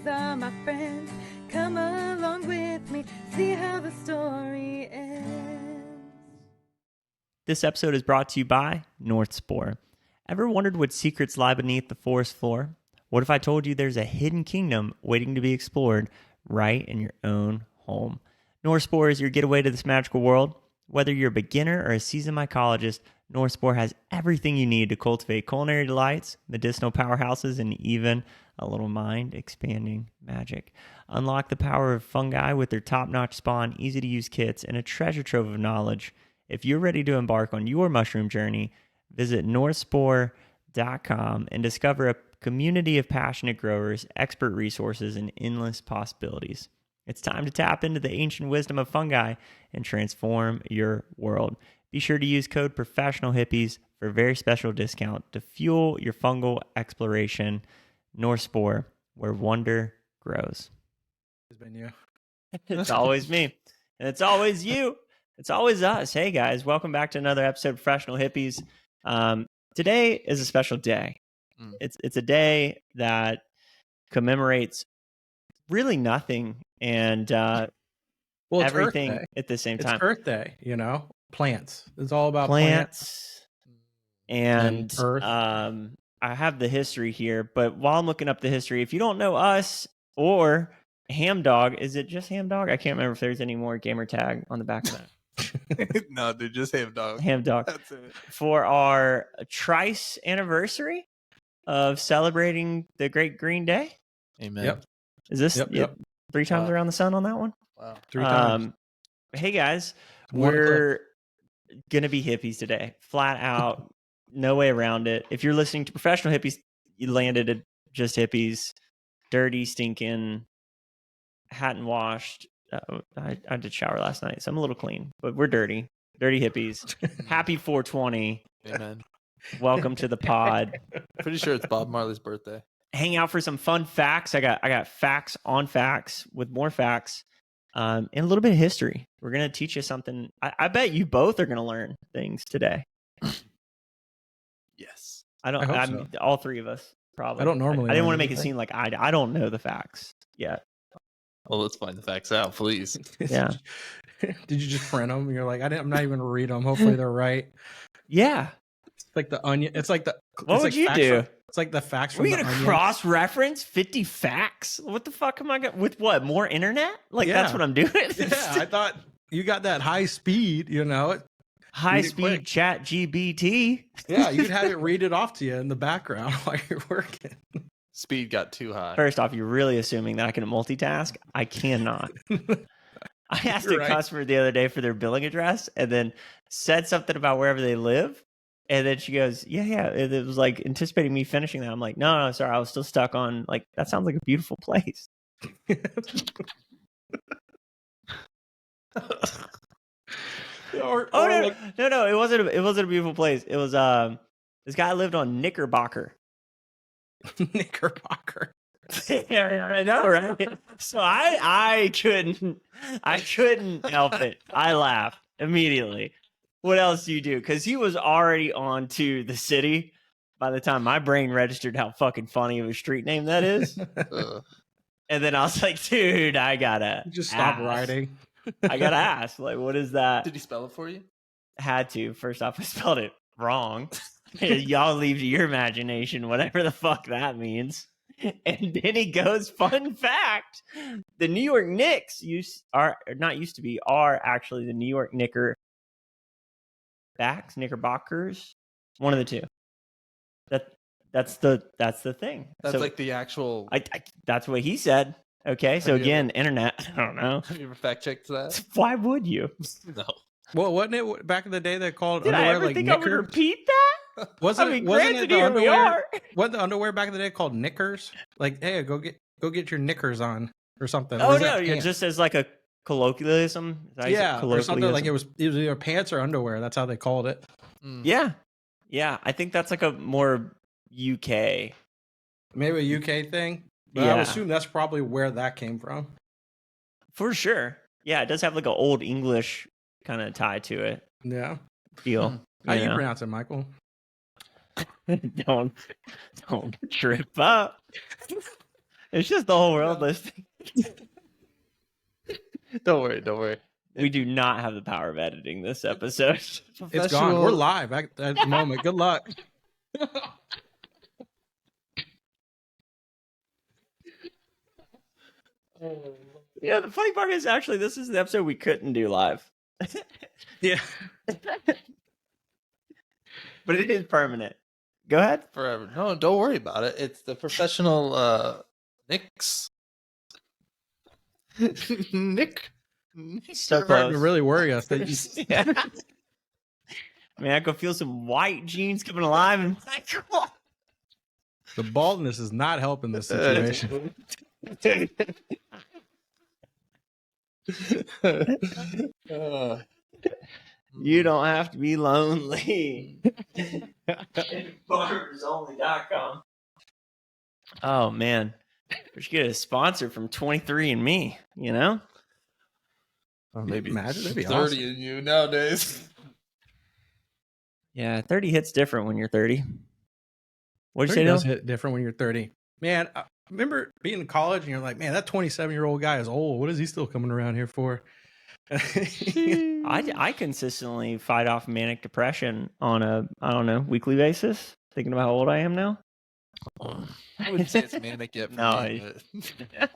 These are my friends. Come along with me, see how the story ends. This episode is brought to you by North Spore. Ever wondered what secrets lie beneath the forest floor? What if I told you there's a hidden kingdom waiting to be explored right in your own home? North Spore is your getaway to this magical world. Whether you're a beginner or a seasoned mycologist, North Spore has everything you need to cultivate culinary delights, medicinal powerhouses, and even a little mind-expanding magic. Unlock the power of fungi with their top-notch spawn, easy-to-use kits, and a treasure trove of knowledge. If you're ready to embark on your mushroom journey, visit northspore.com and discover a community of passionate growers, expert resources, and endless possibilities. It's time to tap into the ancient wisdom of fungi and transform your world. Be sure to use code Professional Hippies for a very special discount to fuel your fungal exploration. North Spore, where wonder grows. It's been you. It's always me. And it's always you. It's always us. Hey, guys. Welcome back to another episode of Professional Hippies. Today is a special day. It's a day that commemorates really nothing and everything at the same time. It's Earth Day, you know? Plants. It's all about plants. And Earth. I have the history here, but while I'm looking up the history, if you don't know us or Hamdog, is it just Hamdog? I can't remember if there's any more gamer tag on the back of that. No, dude, just Hamdog. Hamdog. That's it. For our trice anniversary of celebrating the Great Green Day. Amen. Yep. Is this Yep. 3 times around the sun on that one? Wow. 3 times. Hey guys, One we're gonna be hippies today, flat out, no way around it. If you're listening to Professional Hippies, you landed at just hippies, dirty, stinking, hadn't washed. I did shower last night, so I'm a little clean, but we're dirty hippies. Happy 420. Amen. Welcome to the pod. Pretty sure it's Bob Marley's birthday. Hang out for some fun facts. I got facts on facts with more facts, and a little bit of history. We're gonna teach you something. I bet you both are gonna learn things today. Yes. I hope so. All three of us probably. I don't normally I didn't learn want to make it anything. seem like I don't know the facts yet. Well, let's find the facts out, please. Yeah. Did you just print them? You're like, I'm not even gonna read them. Hopefully they're right. Yeah. It's like the onion. It's like the. What it's would like you facts do? It's like the facts from We're the gonna onion. cross-reference 50 facts. What the fuck am I gonna with what? More internet? Like Yeah. that's what I'm doing. Yeah, I thought you got that high speed. You know. High-speed quick. ChatGPT. Yeah, you could have it read it off to you in the background while you're working. Speed got too high. First off, you're really assuming that I can multitask. I cannot. I asked You're a right. customer the other day for their billing address and then said something about wherever they live. And then she goes, yeah. It was like anticipating me finishing that. I'm like, no, sorry. I was still stuck on like, that sounds like a beautiful place. No. It wasn't a beautiful place. It was, this guy lived on Knickerbocker. Knickerbocker. Yeah, I know, right? So I couldn't help it. I laughed immediately. What else do you do? Because he was already on to the city by the time my brain registered how fucking funny of a street name that is. And then I was like, dude, I gotta Just stop ask. writing. I gotta ask, like, what is that? Did he spell it for you? Had to. First off, I spelled it wrong. Y'all leave to your imagination, whatever the fuck that means. And then he goes, fun fact, the New York Knicks are actually the New York Knickerbockers, one of the two. That's the thing. That's So like the actual. that's what he said. Okay, so Have you again, internet. I don't know. Have you ever fact checked that? Why would you? No. Well, wasn't it back in the day they called Did I underwear ever like think I would knickers? repeat that? Wasn't I mean, wasn't granted, it the here we underwear? are. Wasn't the underwear back in the day called knickers? Like, hey, go get your knickers on or something. Oh Or is no, that yeah, pants? just as like a colloquialism. Yeah, or something like it was either pants or underwear. That's how they called it. Yeah. I think that's like a more UK. Maybe a UK thing. But I Yeah. would assume that's probably where that came from. For sure. Yeah, it does have like an old English kind of tie to it. Yeah. Feel. How you know? pronounce it, Michael? don't trip up. It's just the whole world listening. Don't worry. We do not have the power of editing this episode. It's gone. We're live at the moment. Good luck. Yeah, the funny part is actually this is the episode we couldn't do live. Yeah. But it is permanent. Go ahead. Forever. No, don't worry about it. It's the professional Nick's. Nick. So Starting to close. really worry us. That you, Yeah. I mean, I could feel some white jeans coming alive, and the baldness is not helping this situation. you don't have to be lonely. Barbersonly.com. Oh man, we should get a sponsor from 23andMe. You know, Maybe Imagine, that'd be 30 awesome. in you nowadays. yeah, 30 hits different when you're 30. What'd you 30 say, does Dylan? hit different when you're 30. Man, I remember being in college and you're like, man, that 27-year-old guy is old. What is he still coming around here for? I consistently fight off manic depression on a, I don't know, weekly basis. Thinking about how old I am now. I wouldn't say it's manic yet. For No, me, but-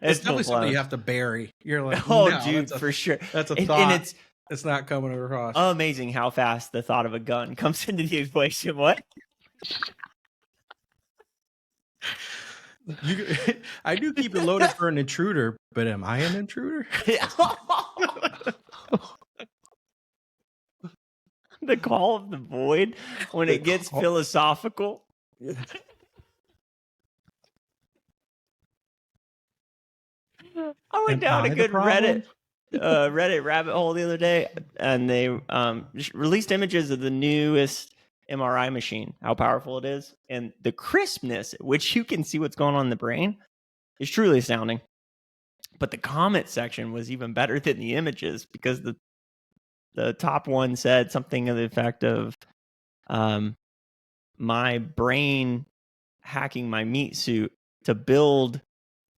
It's definitely full-blown. something you have to bury. You're like, Oh, no, dude, that's a, for sure. that's a And thought. it's It's not coming across. amazing how fast the thought of a gun comes into the equation. What? I do keep it loaded for an intruder, but am I an intruder? The call of the void when it gets philosophical. I went Am down I a the good problem? Reddit rabbit hole the other day, and they released images of the newest MRI machine, how powerful it is, and the crispness at which you can see what's going on in the brain is truly astounding. But the comment section was even better than the images, because the top one said something to the effect of my brain hacking my meat suit to build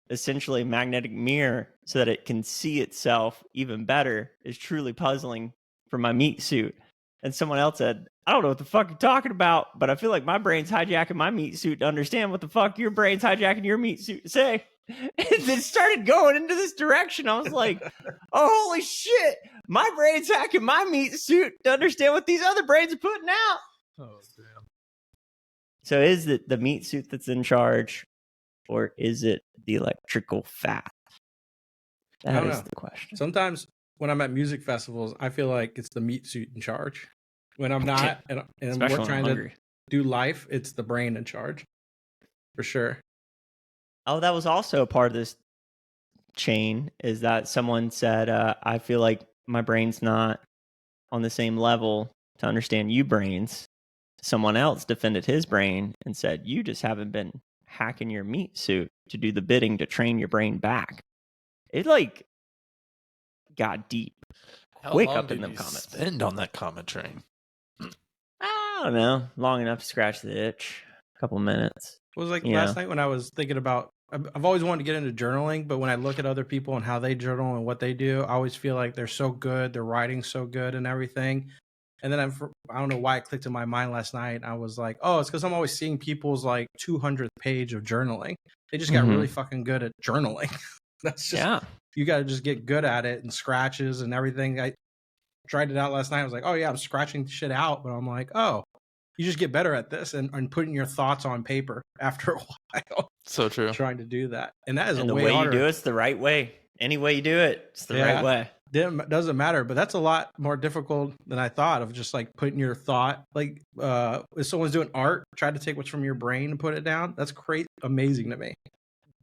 essentially a magnetic mirror so that it can see itself even better is truly puzzling for my meat suit. And someone else said, I don't know what the fuck you're talking about, but I feel like my brain's hijacking my meat suit to understand what the fuck your brain's hijacking your meat suit to say. And it started going into this direction. I was like, oh, holy shit. My brain's hacking my meat suit to understand what these other brains are putting out. Oh, damn. So is it the meat suit that's in charge, or is it the electrical fat? That don't is know. the question. Sometimes when I'm at music festivals, I feel like it's the meat suit in charge. When I'm not, and Especially we're when I'm trying to hungry. do life, it's the brain in charge. For sure. Oh, that was also a part of this chain, is that someone said, I feel like my brain's not on the same level to understand you brains. Someone else defended his brain and said, you just haven't been hacking your meat suit to do the bidding to train your brain back. It like got deep How quick long up in did them you comments. spend on that comment train? I don't know, long enough to scratch the itch. A couple minutes. It was like Yeah. last night when I was thinking about, I've always wanted to get into journaling, but when I look at other people and how they journal and what they do, I always feel like they're so good, their writing's so good and everything. And then I don't know why it clicked in my mind last night. I was like, oh, it's because I'm always seeing people's like 200th page of journaling. They just got Mhm. really fucking good at journaling. That's just, Yeah. you got to just get good at it, and scratches and everything. I tried it out last night. I was like, oh yeah, I'm scratching shit out, but I'm like, oh, you just get better at this and putting your thoughts on paper after a while. So true. Trying to do that, and that is And a the way way you harder. do it's the right way. Any way you do it, it's the Yeah. right way. Doesn't matter, but that's a lot more difficult than I thought, of just like putting your thought, like if someone's doing art, try to take what's from your brain and put it down. That's great, amazing to me.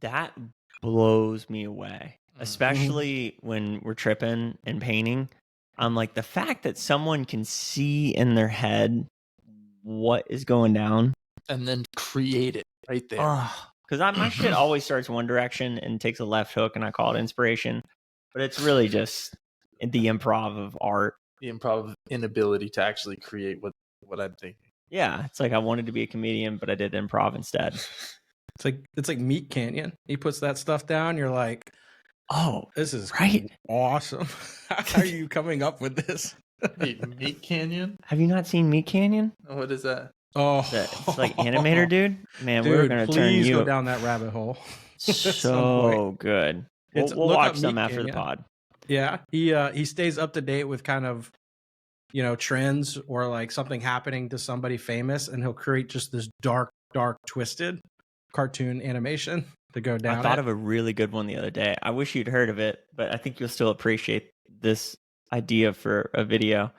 That blows me away, Mhm. especially when we're tripping and painting. I'm like, the fact that someone can see in their head what is going down. And then create it right there. Because my shit always starts one direction and takes a left hook, and I call it inspiration. But it's really just the improv of art. The improv inability to actually create what I'm thinking. Yeah, it's like I wanted to be a comedian, but I did improv instead. It's like Meat Canyon. He puts that stuff down. You're like, Oh, this is right. awesome. How are you coming up with this? Wait, Meat Canyon? Have you not seen Meat Canyon? What is that? Oh, It's like animator, dude. Man, dude, we're gonna turn please go you down that rabbit hole. at some point. so good. We'll Look watch up some Meat after the Canyon. pod. Yeah, he stays up to date with kind of, you know, trends or like something happening to somebody famous, and he'll create just this dark, twisted cartoon animation to go down. I thought of a really good one the other day. I wish you'd heard of it, but I think you'll still appreciate this idea for a video.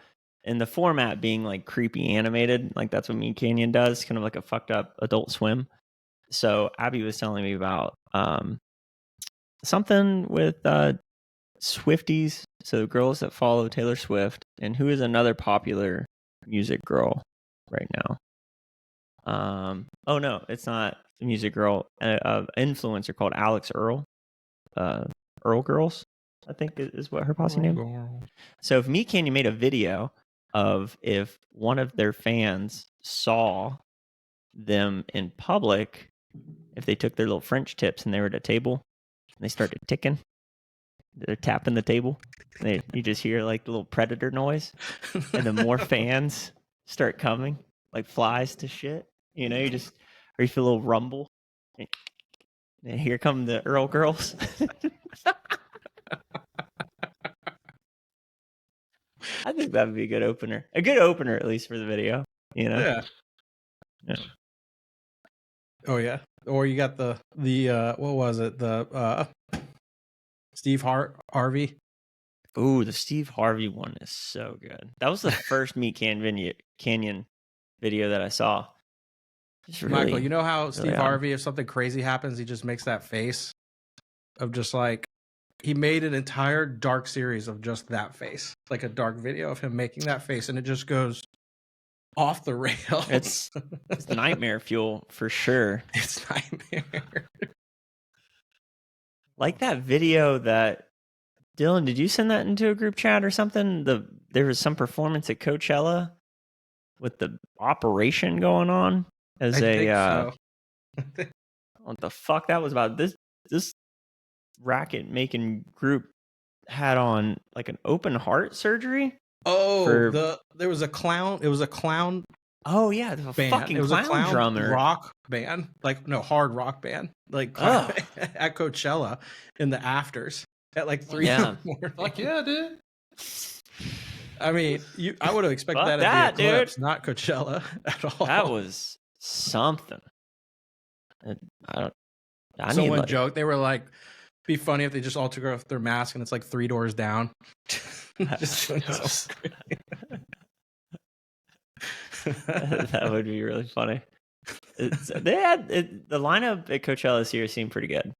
And the format being like creepy animated, like that's what Meat Canyon does, kind of like a fucked up Adult Swim. So Abby was telling me about something with Swifties, so girls that follow Taylor Swift, and who is another popular music girl right now. Oh no, it's not a music girl. An influencer called Alex Earl. Earl Girls, I think is what her posse name. So if Meat Canyon made a video of if one of their fans saw them in public, if they took their little French tips and they were at a table and they started ticking, they're tapping the table, you just hear like the little predator noise, and the more fans start coming, like flies to shit. You know, you feel a little rumble, and here come the Earl Girls. I think that would be a good opener. A good opener, at least for the video. You know? Yeah. Oh yeah. Or you got the what was it? The Steve Harvey. Ooh, the Steve Harvey one is so good. That was the first Meat Canyon video that I saw. Really, Michael, you know how really Steve Harvey, if something crazy happens, he just makes that face of just like, he made an entire dark series of just that face, like a dark video of him making that face, and it just goes off the rails. It's nightmare fuel for sure. It's nightmare. Like that video that Dylan, did you send that into a group chat or something? There was some performance at Coachella with the operation going on as I think so. What the fuck that was about? This racket making group had on like an open heart surgery. Oh, there was a clown. It was a clown. Oh yeah, the fucking it was a clown drummer. Rock band, like no hard rock band, like at Coachella in the afters at like 3 in the morning. Fuck yeah, dude. I mean, I would have expected that at the Eclipse, not Coachella at all. That was something. Someone joked, they were like, be funny if they just all took off their mask and it's like 3 doors down. That would be really funny. The lineup at Coachella this year seemed pretty good.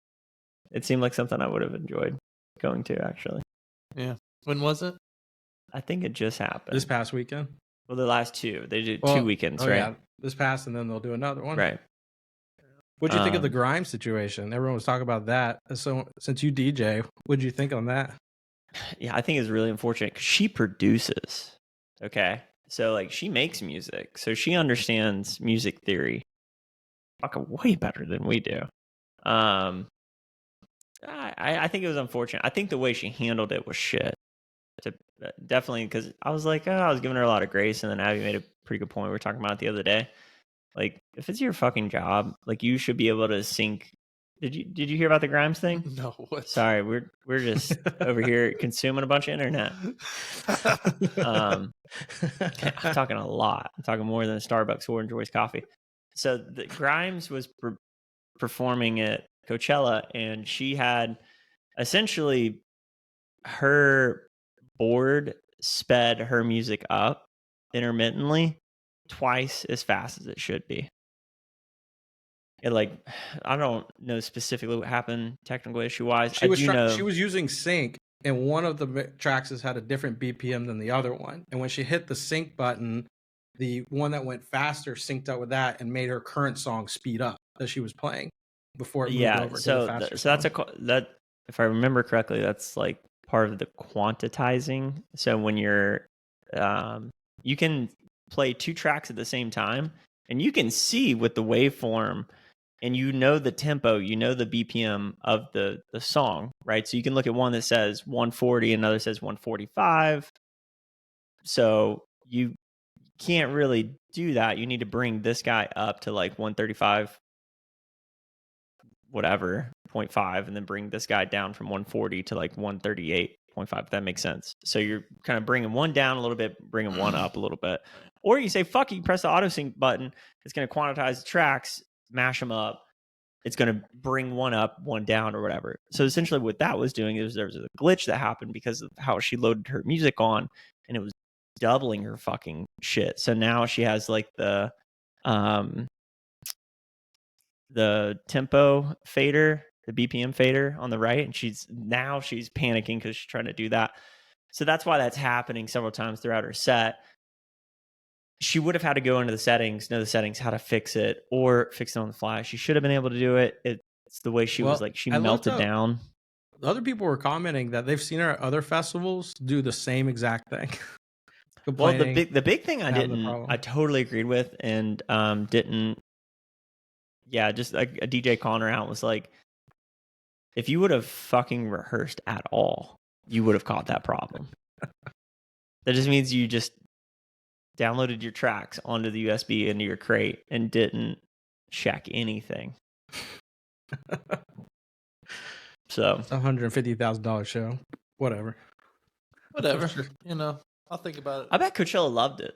It seemed like something I would have enjoyed going to, actually. Yeah. When was it? I think it just happened. This past weekend? Well, the last two. They did 2 weekends, right? Yeah. This past, and then they'll do another one. Right. What'd you think of the Grimes situation? Everyone was talking about that. So since you DJ, what'd you think on that? Yeah, I think it's really unfortunate because she produces. Okay. So like she makes music. So she understands music theory fucking way better than we do. I think it was unfortunate. I think the way she handled it was shit. Definitely, because I was like, I was giving her a lot of grace, and then Abby made a pretty good point. We were talking about it the other day. Like, if it's your fucking job, like you should be able to sync. Did you hear about the Grimes thing? No. What? Sorry, we're just over here consuming a bunch of internet. I'm talking a lot. I'm talking more than a Starbucks or enjoys coffee. So the Grimes was performing at Coachella, and she had essentially her board sped her music up intermittently twice as fast as it should be. It I don't know specifically what happened technical issue wise. She was using sync, and one of the tracks had a different BPM than the other one. And when she hit the sync button, the one that went faster synced up with that and made her current song speed up that she was playing before it moved over to the faster so song. That if I remember correctly, that's like part of the quantitizing. So when you're you can play 2 tracks at the same time, and you can see with the waveform and you know the tempo, you know the BPM of the song, right? So you can look at one that says 140, another says 145. So you can't really do that. You need to bring this guy up to like 135, whatever, 0.5, and then bring this guy down from 140 to like 138.5. If that makes sense. So you're kind of bringing one down a little bit, bringing one up a little bit. Or you say, fuck it, you press the auto sync button. It's going to quantize the tracks, mash them up. It's going to bring one up, one down, or whatever. So essentially what that was doing is there was a glitch that happened because of how she loaded her music on, and it was doubling her fucking shit. So now she has like the tempo fader, the BPM fader on the right, and she's panicking because she's trying to do that. So that's why that's happening several times throughout her set. She would have had to go into the settings, know the settings, how to fix it, or fix it on the fly. She should have been able to do it. It's the way she was like, she melted down. Other people were commenting that they've seen her at other festivals do the same exact thing. Well, the big thing I totally agreed with and didn't. Yeah, just a DJ calling her out was like, if you would have fucking rehearsed at all, you would have caught that problem. That just means you just downloaded your tracks onto the USB into your crate and didn't check anything. So it's $150,000 show. Whatever. You know, I'll think about it. I bet Coachella loved it.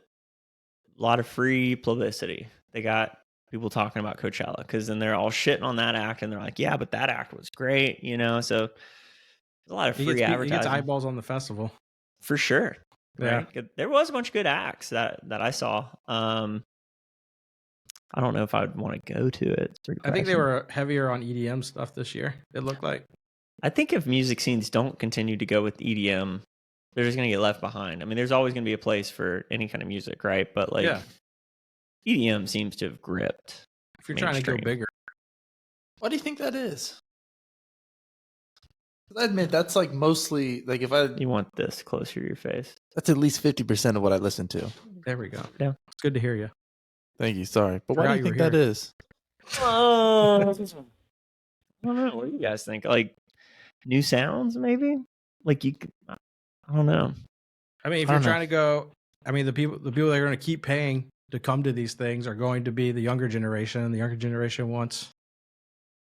A lot of free publicity. They got people talking about Coachella because then they're all shitting on that act and they're like, yeah, but that act was great, you know? So there's a lot of free advertising. He gets eyeballs on the festival. For sure. Yeah. Right? There was a bunch of good acts that I saw. I don't know if I'd want to go to it. I think they were heavier on EDM stuff this year, it looked like. I think if music scenes don't continue to go with EDM, they're just going to get left behind. I mean, there's always going to be a place for any kind of music, right? But like, EDM seems to have gripped. If you're trying to go bigger. Why do you think that is? I admit that's like mostly like you want this closer to your face. That's at least 50% of what I listen to. There we go. Yeah, it's good to hear you. Thank you. Sorry, but why do you think that is? I don't know. What do you guys think? Like new sounds, maybe? Like I don't know. I mean, if you're trying to go, I mean, the people that are going to keep paying to come to these things are going to be the younger generation. The younger generation wants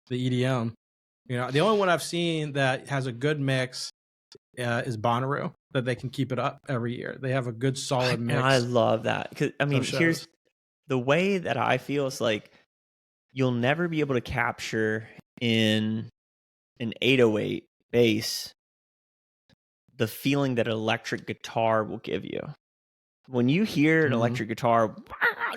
the EDM. You know, the only one I've seen that has a good mix is Bonnaroo, that they can keep it up every year. They have a good solid mix. I love that. Because I mean, here's the way that I feel is like you'll never be able to capture in an 808 bass the feeling that an electric guitar will give you. When you hear an electric guitar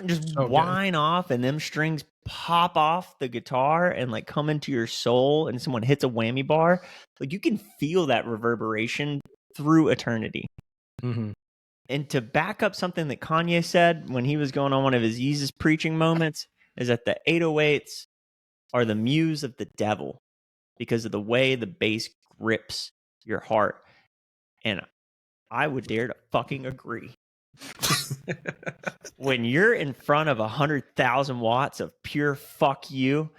just whine off and them strings pop off the guitar and like come into your soul and someone hits a whammy bar, like you can feel that reverberation through eternity. Mm-hmm. And to back up something that Kanye said when he was going on one of his Jesus preaching moments is that the 808s are the muse of the devil because of the way the bass grips your heart. And I would dare to fucking agree. When you're in front of 100,000 watts of pure fuck you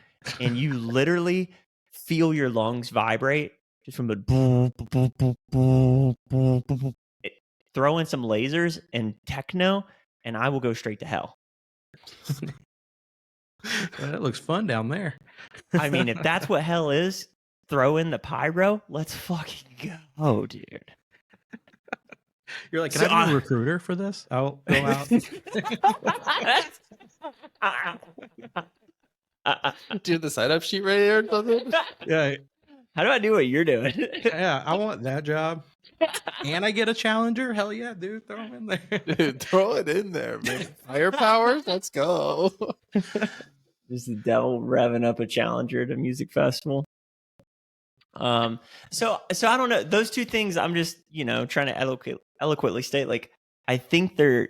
and you literally feel your lungs vibrate just from the throw in some lasers and techno and I will go straight to hell. That looks fun down there. I mean, if that's what hell is, throw in the pyro, let's fucking go, dude. You're like, can I be a recruiter for this? I'll go out. Do you have the sign-up sheet right here or something? Yeah. How do I do what you're doing? Yeah, I want that job. And I get a challenger? Hell yeah, dude. Throw them in there. Dude, throw it in there, man. Firepower? Let's go. Just the devil revving up a challenger at a music festival. So I don't know. Those two things I'm just, trying to eloquently state, like, I think they're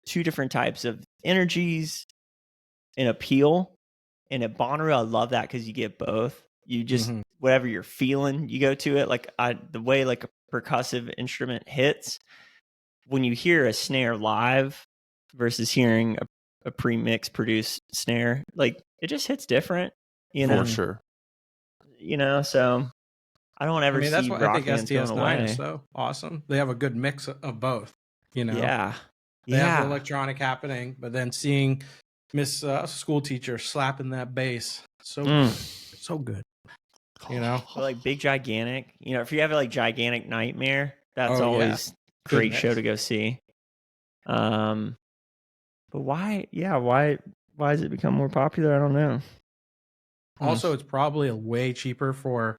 two different types of energies and appeal. And at Bonnaroo, I love that because you get both. You just, whatever you're feeling, you go to it. Like the way like a percussive instrument hits, when you hear a snare live versus hearing a pre-mix produced snare, like it just hits different. You know, For sure. So I don't ever that's see what I rock think bands going STS9 away. is so awesome. They have a good mix of both. Yeah. They have the electronic happening, but then seeing Miss School Teacher slapping that bass, good. So good. But like big gigantic, if you have like Gigantic Nightmare, that's Oh, yeah. always great Good show mix. to go see. But why has it become more popular? I don't know. Also, it's probably way cheaper for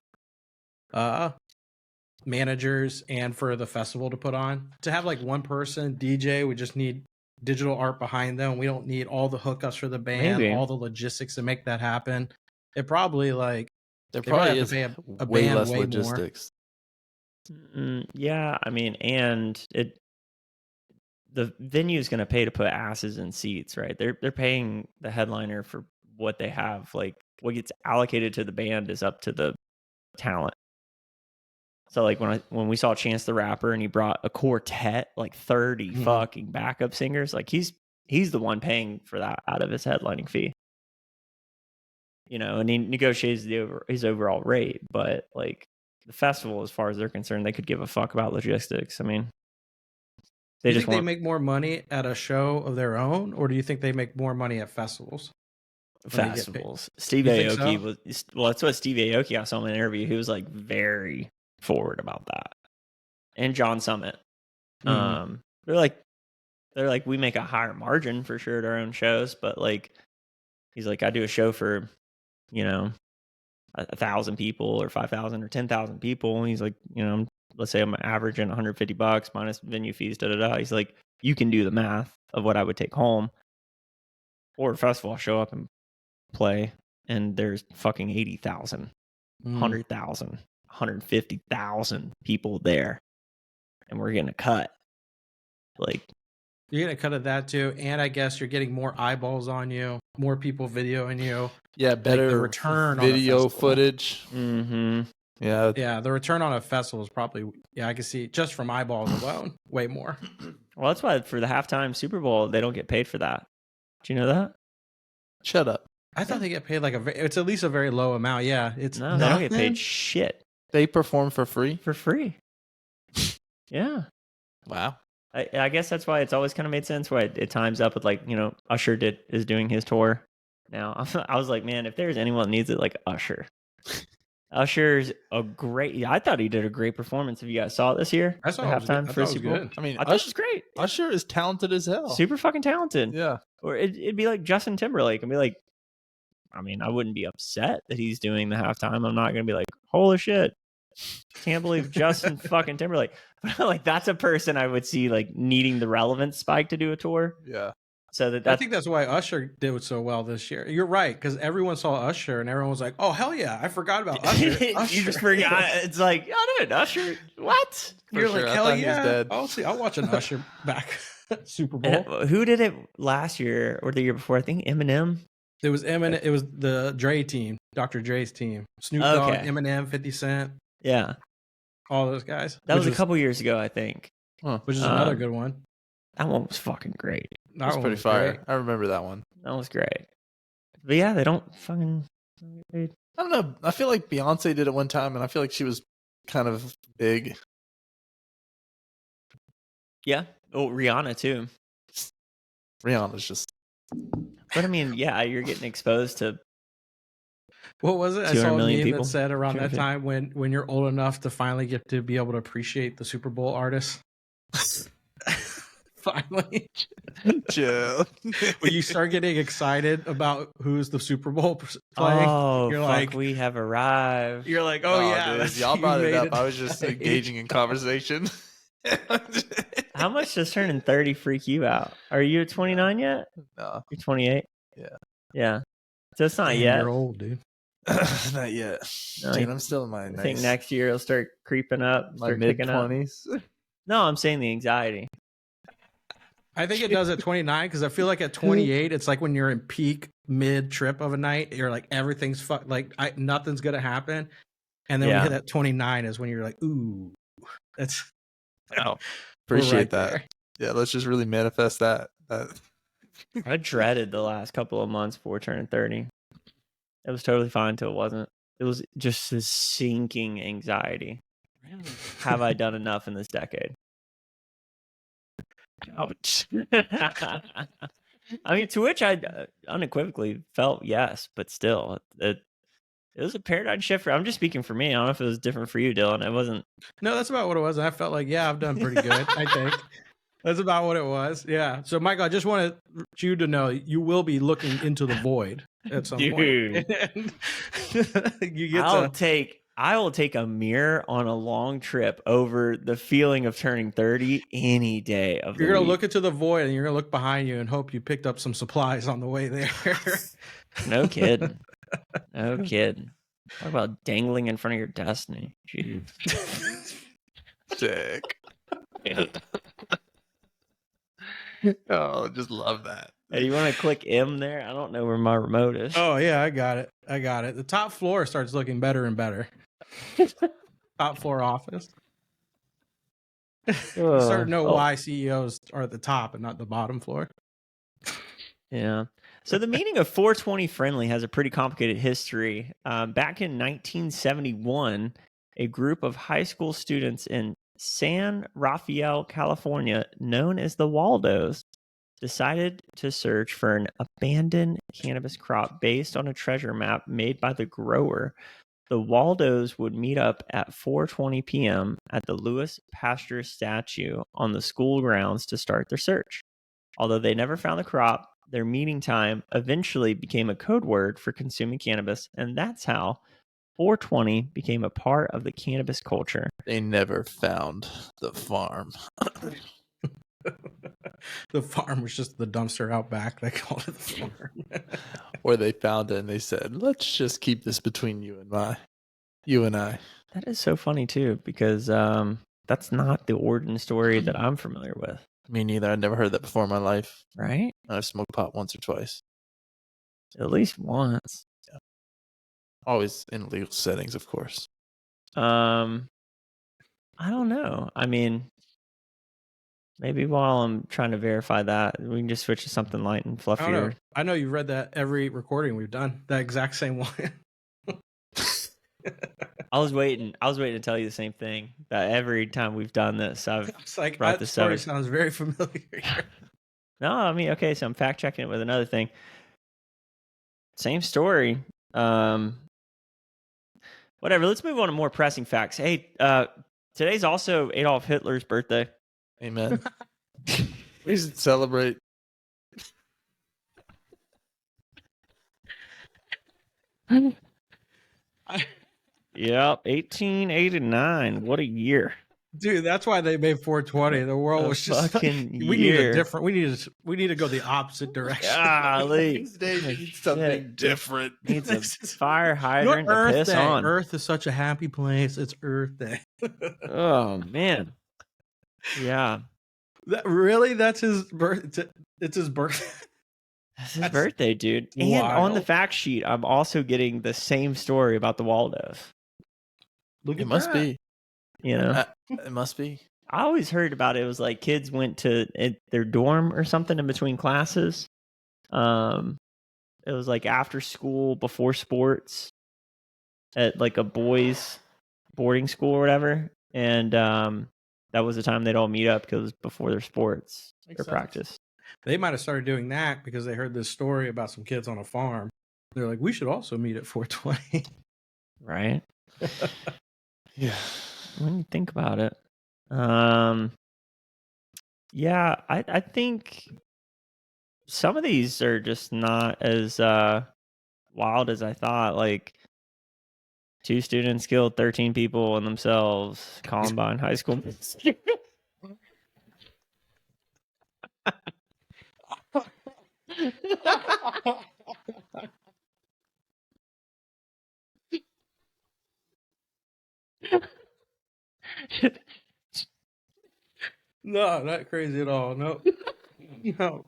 managers and for the festival to put on. To have like one person DJ, we just need digital art behind them. We don't need all the hookups for the band, Maybe. all the logistics to make that happen. It probably There they probably probably have is to pay a way band less way logistics. Yeah, and the venue is going to pay to put asses in seats, right? They're paying the headliner for what they have. Like what gets allocated to the band is up to the talent. So like when we saw Chance the Rapper and he brought a quartet, like 30 fucking backup singers, like he's the one paying for that out of his headlining fee. And he negotiates his overall rate, but like the festival, as far as they're concerned, they could give a fuck about logistics. I mean, Do you think they make more money at a show of their own, or do you think they make more money at festivals? Festivals. Steve Aoki that's what Steve Aoki, I saw him in an interview. He was like very forward about that. And John Summit. They're like we make a higher margin for sure at our own shows, but like he's like, I do a show for 1,000 people or 5,000 or 10,000 people, and he's like, let's say I'm averaging $150 minus venue fees, He's like, you can do the math of what I would take home. Or a festival, I'll show up and play, and there's fucking 80,000, 100,000, 150,000 people there, and we're getting a cut. Like, you're getting a cut of that too, and I guess you're getting more eyeballs on you, more people videoing you. Yeah, better the return video on a footage. Yeah, the return on a festival is probably, I can see just from eyeballs alone, way more. Well, that's why for the halftime Super Bowl, they don't get paid for that. Do you know that? Shut up. I thought they get paid it's at least a very low amount. Yeah, it's no, they don't get paid shit. They perform for free? For free. Yeah. Wow. I guess that's why it's always kind of made sense why it times up with like, Usher is doing his tour now. I was like, man, if there's anyone that needs it, like Usher. Usher's I thought he did a great performance. If you guys saw it this year, I saw halftime for Super Bowl. I mean, I thought it was great. Usher is talented as hell. Super fucking talented. Yeah. Or it'd be like Justin Timberlake and be like, I mean, I wouldn't be upset that he's doing the halftime. I'm not going to be like, holy shit, can't believe Justin fucking Timberlake. But like, that's a person I would see like needing the relevance spike to do a tour. Yeah. So I think that's why Usher did so well this year. You're right, because everyone saw Usher and everyone was like, "Oh hell yeah, I forgot about Usher." You just forgot. It's like, oh, dude, Usher. What? You're like, hell yeah. I'll watch an Usher back Super Bowl. And who did it last year or the year before? I think Eminem. It was Eminem. It was the Dre team, Dr. Dre's team. Snoop Dogg, Eminem, 50 Cent. Yeah, all those guys. That was a couple years ago, I think. Which is another good one. That one was fucking great. That was pretty fire. I remember that one. That was great. But yeah, they don't fucking get paid. I don't know. I feel like Beyonce did it one time, and I feel like she was kind of big. Yeah. Oh, Rihanna too. Rihanna's just. But I mean, yeah, you're getting exposed to. What was it? I saw a meme people. that said around that time when you're old enough to finally get to be able to appreciate the Super Bowl artists. Finally. Chill. When you start getting excited about who's the Super Bowl playing, you're like, we have arrived. You're like, oh yeah, dude, y'all brought it up. I was just engaging in conversation. How much does turning 30 freak you out? Are you 29 yet? No. You're 28? Yeah. Yeah. So it's not yet. You're old, dude. Not yet. No, dude, I'm still in my I think next year it'll start creeping up. My mid-20s. No, I'm saying the anxiety. I think it does at 29 because I feel like at 28, it's like when you're in peak mid trip of a night, you're like, everything's nothing's going to happen. And then when you hit that 29 is when you're like, ooh, that's. Oh, appreciate that. There. Yeah, let's just really manifest that. I dreaded the last couple of months before turning 30. It was totally fine until it wasn't. It was just this sinking anxiety. Really? Have I done enough in this decade? Ouch. I mean, to which I unequivocally felt yes, but still, it was a paradigm shift. I'm just speaking for me. I don't know if it was different for you, Dylan. It wasn't. No, that's about what it was. I felt like, yeah, I've done pretty good, I think. That's about what it was. Yeah. So, Michael, I just wanted you to know you will be looking into the void at some point. You get I will take a mirror on a long trip over the feeling of turning 30 any day of the You're going to week. look into the void and you're going to look behind you and hope you picked up some supplies on the way there. No kidding. No kidding. Talk about dangling in front of your destiny. Jeez. Sick. Oh, just love that. Hey, you want to click M there? I don't know where my remote is. Oh, yeah, I got it. The top floor starts looking better and better. Top floor office. You start to know why CEOs are at the top and not the bottom floor. Yeah. So the meaning of 420 friendly has a pretty complicated history. Back in 1971, a group of high school students in San Rafael, California, known as the Waldos, decided to search for an abandoned cannabis crop based on a treasure map made by the grower. The Waldos would meet up at 4:20 p.m. at the Louis Pasteur statue on the school grounds to start their search. Although they never found the crop, their meeting time eventually became a code word for consuming cannabis, and that's how 420 became a part of the cannabis culture. They never found the farm. The farm was just the dumpster out back. They called it the farm. Or they found it and they said, let's just keep this between you and I. That is so funny, too, because that's not the origin story that I'm familiar with. Me neither. I'd never heard that before in my life. Right? I've smoked pot once or twice. At least once. Yeah. Always in legal settings, of course. I don't know. I mean, maybe while I'm trying to verify that, we can just switch to something light and fluffier. I know you've read that every recording we've done, that exact same one. I was waiting to tell you the same thing. That every time we've done this, It's like, brought that this story up. sounds very familiar. No, I mean, okay, so I'm fact checking it with another thing. Same story. Whatever. Let's move on to more pressing facts. Hey, today's also Adolf Hitler's birthday. Amen. We should celebrate. Yep, 1889. What a year. Dude, that's why they made 420. The world was just fucking we need a year. different. We need to go the opposite direction. Golly. These days need something different. Needs a fire You know, hydrant to Earth piss Day. on. Earth is such a happy place. It's Earth Day. Oh, man. Yeah. That's his birth. It's his birth. That's his birthday, dude. And on the wild. fact sheet, I'm also getting the same story about the Waldos. Look It at must that. be. You know? It must be. I always heard about it. It was like kids went to their dorm or something in between classes. It was like after school, before sports, at like a boys' boarding school or whatever. And that was the time they'd all meet up because it was before their sports Makes or sense. practice. They might have started doing that because they heard this story about some kids on a farm. They're like, we should also meet at 420. Right? Yeah. When you think about it. Yeah, I think some of these are just not as wild as I thought. Like 2 students killed 13 people in themselves. Columbine High School. No, not crazy at all. No. No.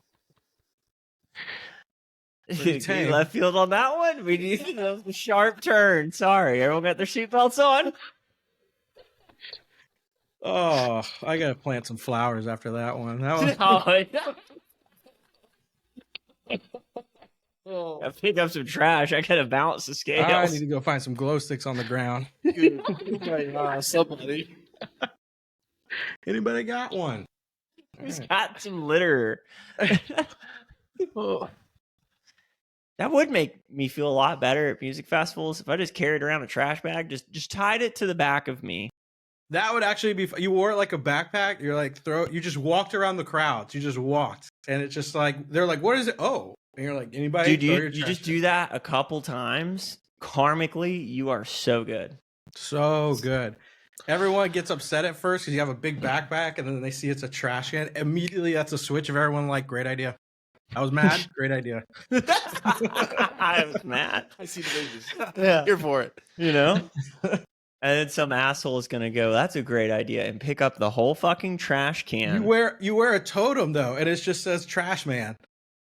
Pretty tame. Left field on that one. We need a sharp turn. Sorry, everyone got their seatbelts on. Oh, I gotta plant some flowers after that one. That one. Oh, I pick up some trash. I gotta balance the scales. I need to go find some glow sticks on the ground. Somebody. Anybody got one? Who's Alright. got some litter? Oh. That would make me feel a lot better at music festivals if I just carried around a trash bag, just tied it to the back of me. That would actually be. You wore it like a backpack. You're like You just walked around the crowds. You just walked, and it's just like they're like, "What is it?" Oh, and you're like, "Anybody?" Dude, you just do that a couple times. Karmically, you are so good. So good. Everyone gets upset at first because you have a big backpack, and then they see it's a trash can. Immediately, that's a switch of everyone like, "Great idea." I was mad. Great idea. I was mad. I see the babies. Yeah. Here for it. You know? And then some asshole is gonna go, "That's a great idea," and pick up the whole fucking trash can. You wear a totem though, and it just says "Trash Man,"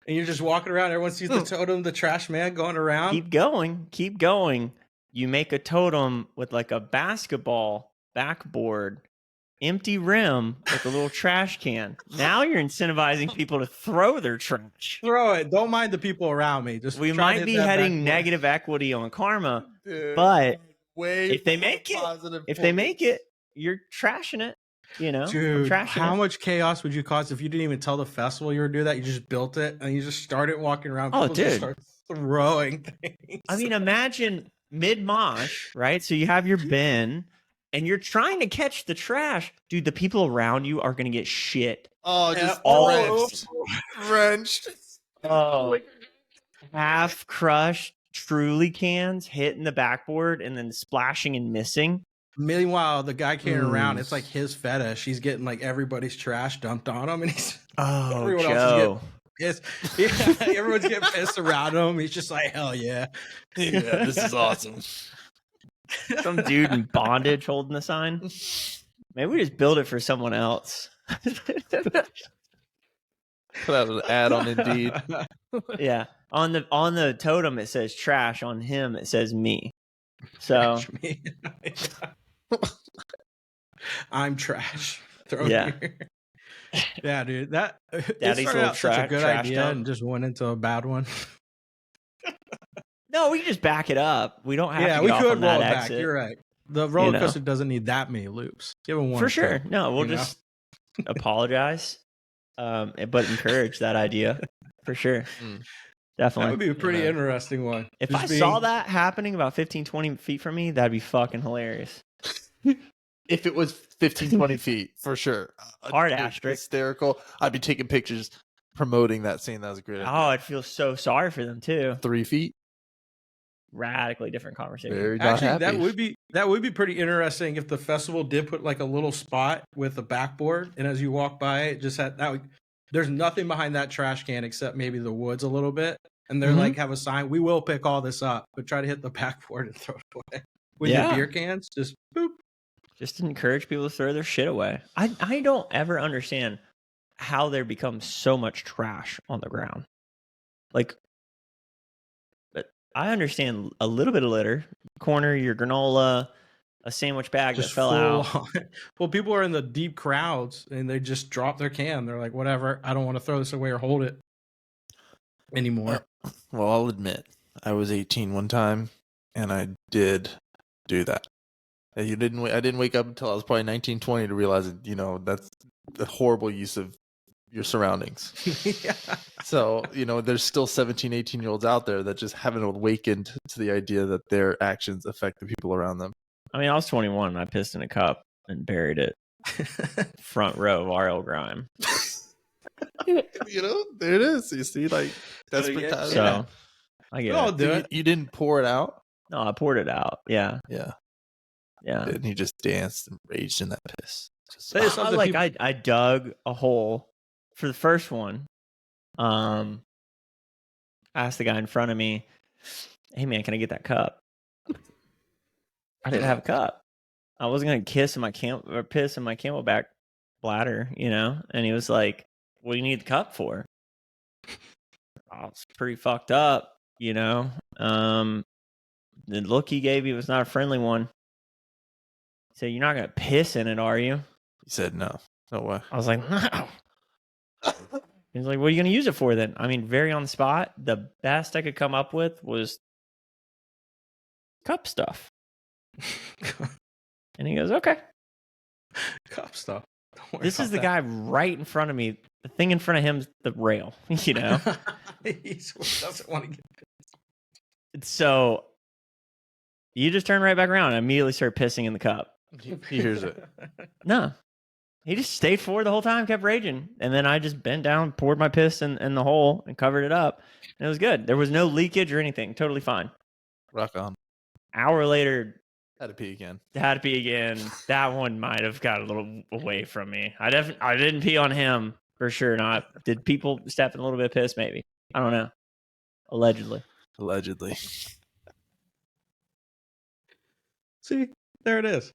and you're just walking around. Everyone sees the totem, the trash man going around. Keep going. You make a totem with like a basketball backboard, empty rim with a little trash can. Now you're incentivizing people to throw their trash. Throw it. Don't mind the people around me. Just We try to might be hit that heading backboard. negative equity on karma, Dude, but way if they more make it, positive if they points. make it, you're trashing it. You know, I'm Dude, trashing how it. much chaos would you cause if you didn't even tell the festival you were doing that? You just built it and you just started walking around. Oh, People just dude. start throwing things. I mean, imagine mid mosh, right? So you have your bin and you're trying to catch the trash. Dude, the people around you are going to get shit. Oh, Yeah, just all wrenched. Oh, half crushed Truly cans hitting the backboard and then splashing and missing. Meanwhile, the guy carrying around, Mm. it's like his fetish. He's getting like everybody's trash dumped on him, and he's Oh, everyone else Joe. is getting pissed. Yeah, everyone's getting pissed around him. He's just like, hell yeah. Yeah, this is awesome. Some dude in bondage holding the sign. Maybe we just build it for someone else. Put out an ad on Indeed. Yeah. On the totem it says trash. On him it says me. So Trash me. I'm trash. Throw Yeah. here. Yeah, dude. That it Daddy's started little out such a good trash idea dump. and just went into a bad one. no, we can just back it up. We don't have Yeah, to we get off could on roll that it back. exit. You're right. The roller know. coaster doesn't need that many loops. Give him one For or sure. two, No, we'll you know? just apologize. But encourage that idea. For sure. Mm. Definitely. That would be a pretty Yeah. interesting one. If Just I being- saw that happening about 15, 20 feet from me, that'd be fucking hilarious. If it was 15, 20 feet, for sure. Hard It's asterisk. hysterical. I'd be taking pictures promoting that scene. That was a great idea. Oh, I'd feel so sorry for them too. 3 feet. Radically different conversation. Very not Actually, happy. that would be pretty interesting if the festival did put like a little spot with a backboard, and as you walk by it, just had that. There's nothing behind that trash can except maybe the woods a little bit, and they're Mhm. like have a sign. We will pick all this up, but try to hit the backboard and throw it away with Yeah. your beer cans. Just boop. Just to encourage people to throw their shit away. I don't ever understand how there becomes so much trash on the ground. Like, but I understand a little bit of litter. Corner your granola, a sandwich bag Just that fell out. on. Well, people are in the deep crowds and they just drop their can. They're like, whatever. I don't want to throw this away or hold it anymore. Well, I'll admit, I was 18 one time, and I did do that. And I didn't wake up until I was probably 19, 20 to realize that, that's the horrible use of your surroundings. Yeah. So, there's still 17, 18-year-olds out there that just haven't awakened to the idea that their actions affect the people around them. I mean, I was 21 and I pissed in a cup and buried it front row of RL Grime. There it is. You see, like, desperate Yeah. times. So I get I'll it. do it. You didn't pour it out? No, I poured it out. Yeah. Yeah. Yeah. And he just danced and raged in that piss. Just, Say something Like people- I dug a hole for the first one. I asked the guy in front of me, "Hey man, can I get that cup?" I didn't have a cup. I wasn't gonna piss in my camelback bladder, And he was like, "What do you need the cup for?" I was pretty fucked up, The look he gave me was not a friendly one. He said, "You're not gonna piss in it, are you?" he said no. No way. I was like, "No." He's like, what are you going to use it for then? I mean, very on the spot. The best I could come up with was cup stuff. And he goes, okay. Cup stuff. This is the guy right in front of me. The thing in front of him's the rail, you know? He doesn't want to get. So you just turn right back around and immediately start pissing in the cup. He hears it. No. He just stayed forward the whole time, kept raging. And then I just bent down, poured my piss in the hole and covered it up. And it was good. There was no leakage or anything. Totally fine. Rock on. Hour later, Had to pee again. had to pee again. That one might have got a little away from me. I didn't pee on him for sure. Not did people step in a little bit of piss? Maybe. I don't know. Allegedly. See, there it is.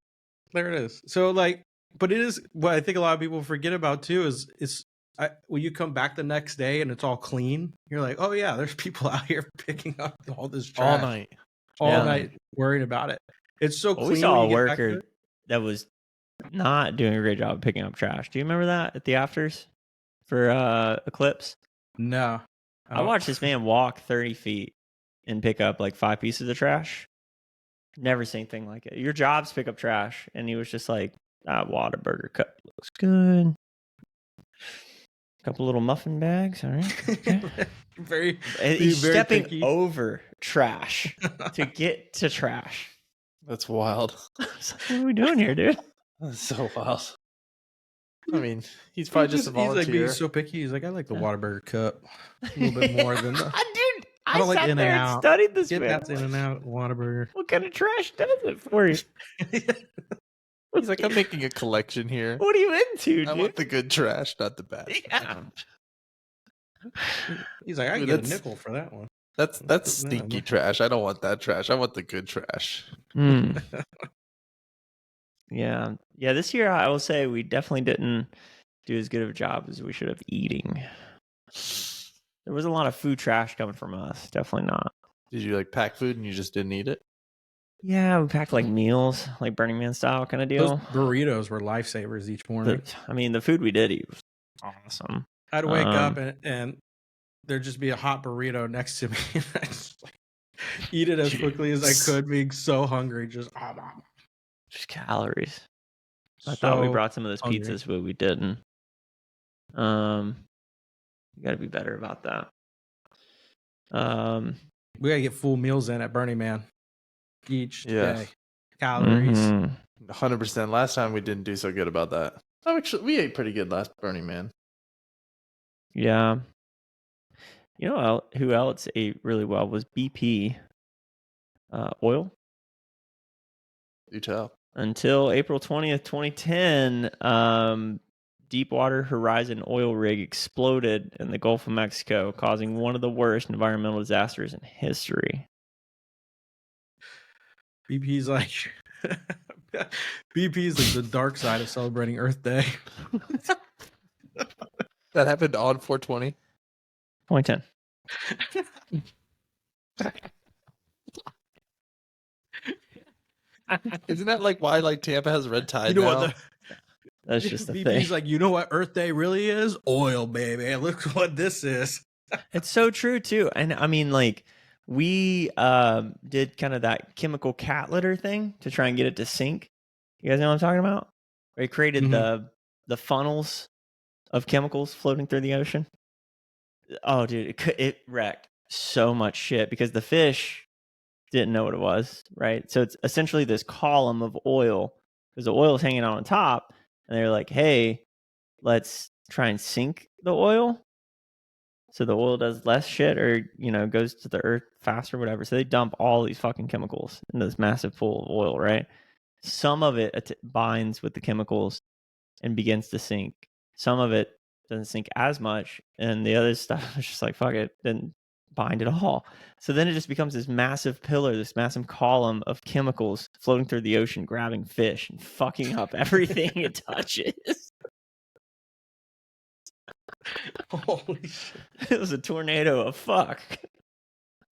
So like, but it is what I think a lot of people forget about too is when you come back the next day and it's all clean, you're like, oh yeah, there's people out here picking up all this trash All night. night worrying about it. It's so clean. We saw a when you get back worker that was not doing a great job of picking up trash. Do you remember that at the afters for Eclipse? No. I watched this man walk 30 feet and pick up like 5 pieces of trash. Never seen anything like it. Your job's pick up trash. And he was just like, that Whataburger cup looks good. Couple little muffin bags. All right. Okay. He's very stepping picky. over trash to get to trash. That's wild. What are we doing here, dude? That's so wild. I mean, he's probably just a He's like volunteer. being so picky. He's like, I like the Whataburger cup a little bit more than the. Dude, I don't like sat In there and and Out. studied this Get man. that In and Out Whataburger. What kind of trash does it for you? He's like, I'm making a collection here. What are you into, dude? I want the good trash, not the bad. Yeah. He's like, I Dude, can get a that's- nickel for that one. That's stinky trash. I don't want that trash. I want the good trash. Mm. Yeah. This year, I will say we definitely didn't do as good of a job as we should have eating. There was a lot of food trash coming from us. Definitely not. Did you like pack food and you just didn't eat it? Yeah, we packed like meals, like Burning Man style kind of Those deal. burritos were lifesavers each morning. The food we did eat was awesome. I'd wake up and there'd just be a hot burrito next to me. And I just like eat it as quickly as I could, being so hungry. Just calories. I thought we brought some of those pizzas, but we didn't. You got to be better about that. We gotta get full meals in at Burning Man each Yes. day. Calories. 100%. Last time we didn't do so good about that. Oh, actually, we ate pretty good last Burning Man. Yeah. You know who else ate really well was BP oil. Do tell. Until April 20th, 2010, Deepwater Horizon oil rig exploded in the Gulf of Mexico, causing one of the worst environmental disasters in history. BP's like BP's like the dark side of celebrating Earth Day. That happened on 420. 2010. Isn't that like why like Tampa has red tide You know now? what? That's just the BP's thing. like, you know what Earth Day really is? Oil, baby. Look what this is. It's so true too. And I mean, like, we did kind of that chemical cat litter thing to try and get it to sink. You guys know what I'm talking about? We created the funnels of chemicals floating through the ocean. Oh, dude, it wrecked so much shit because the fish didn't know what it was, right? So it's essentially this column of oil because the oil is hanging out on top, and they're like, "Hey, let's try and sink the oil." So the oil does less shit or, goes to the earth faster, whatever. So they dump all these fucking chemicals in this massive pool of oil, right? Some of it binds with the chemicals and begins to sink. Some of it doesn't sink as much. And the other stuff is just like, fuck it, didn't bind at all. So then it just becomes this massive pillar, this massive column of chemicals floating through the ocean, grabbing fish and fucking up everything it touches. Holy shit. It was a tornado of fuck.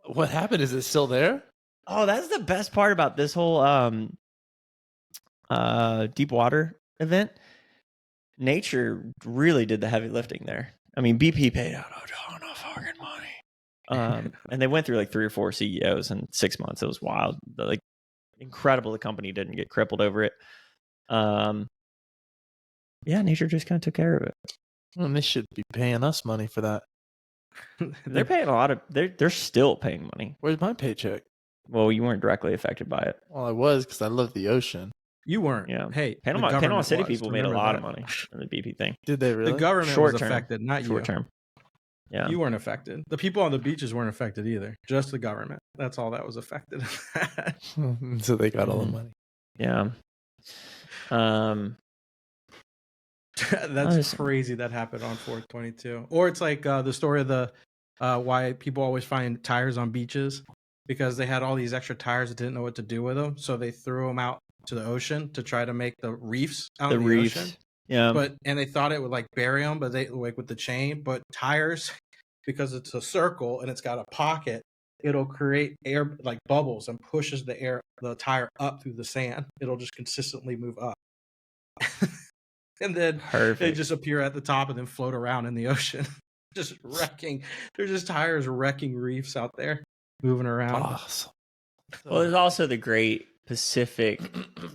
What happened? Is it still there? Oh, that's the best part about this whole deep water event. Nature really did the heavy lifting there. I mean, BP paid out a ton of fucking money. And they went through like 3 or 4 CEOs in 6 months. It was wild. Like incredible. The company didn't get crippled over it. Yeah, nature just kind of took care of it. Well, they should be paying us money for that. They're paying a lot of. They're still paying money. Where's my paycheck? Well, you weren't directly affected by it. Well, I was because I love the ocean. You weren't. Yeah. Hey, Panama City people made a lot of money from the BP thing. Did they really? The government Short was term. affected, not Short you. term. Yeah. You weren't affected. The people on the beaches weren't affected either. Just the government. That's all that was affected. So they got all the money. Yeah. That's crazy that happened on 422. Or it's like the story of the why people always find tires on beaches, because they had all these extra tires that didn't know what to do with them, so they threw them out to the ocean to try to make the reefs out in the ocean. Yeah. And they thought it would like bury them, but they like with the chain. But tires, because it's a circle and it's got a pocket, it'll create air like bubbles and pushes the tire up through the sand. It'll just consistently move up. And then they just appear at the top and then float around in the ocean, just wrecking. There's just tires wrecking reefs out there, moving around. Awesome. Well, there's also the Great Pacific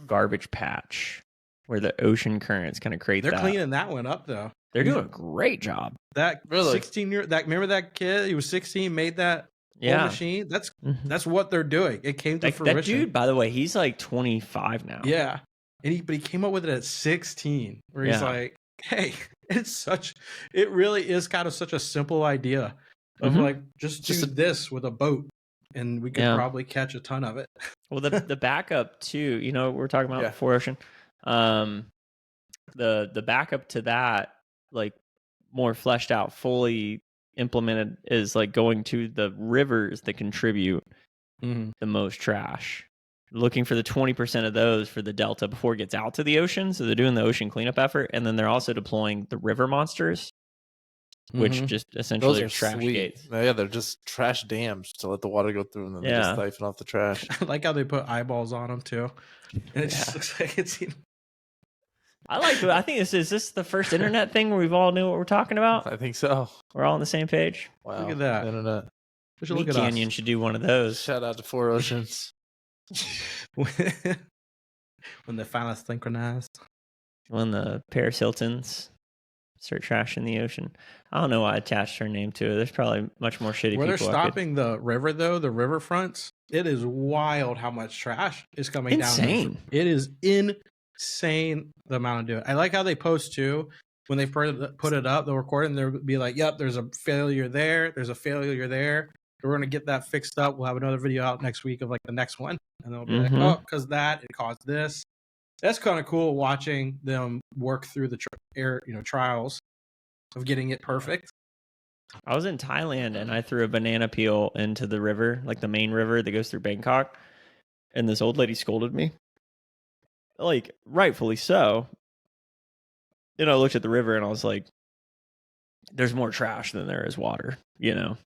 Garbage Patch, where the ocean currents kind of create They're that. cleaning that one up, though. They're doing a great job. That Really? 16-year, remember that kid? He was 16, made that whole machine. That's what they're doing. It came to fruition. That dude, by the way, he's like 25 now. Yeah. But he came up with it at 16, where he's like, hey, it really is kind of such a simple idea of like, just do this with a boat and we could probably catch a ton of it. Well, the backup too, we're talking about before ocean. The backup to that, like more fleshed out, fully implemented, is like going to the rivers that contribute the most trash. Looking for the 20% of those for the delta before it gets out to the ocean. So they're doing the ocean cleanup effort, and then they're also deploying the river monsters, which just essentially are trash gates. Yeah, they're just trash dams to let the water go through, and then they just siphon off the trash. I like how they put eyeballs on them too. And it just looks like it's. I think is this the first internet thing where we've all knew what we're talking about? I think so. We're all on the same page. Wow. Look at that. Internet. We should look at Canyon us. should do one of those. Shout out to Four Oceans. When they finally synchronized. When the Paris Hiltons start trashing the ocean. I don't know why I attached her name to it. There's probably much more shitty Where people. they're stopping the river, though, the riverfronts, it is wild how much trash is coming down. Insane. It is insane the amount of do it. I like how they post too. When they put it up, they'll record it and they'll be like, yep, there's a failure there. There's a failure there. We're going to get that fixed up. We'll have another video out next week of like the next one. And they'll be like, oh, because it caused this. That's kind of cool watching them work through the trials of getting it perfect. I was in Thailand and I threw a banana peel into the river, like the main river that goes through Bangkok. And this old lady scolded me. Like, rightfully so. Then I looked at the river and I was like, there's more trash than there is water,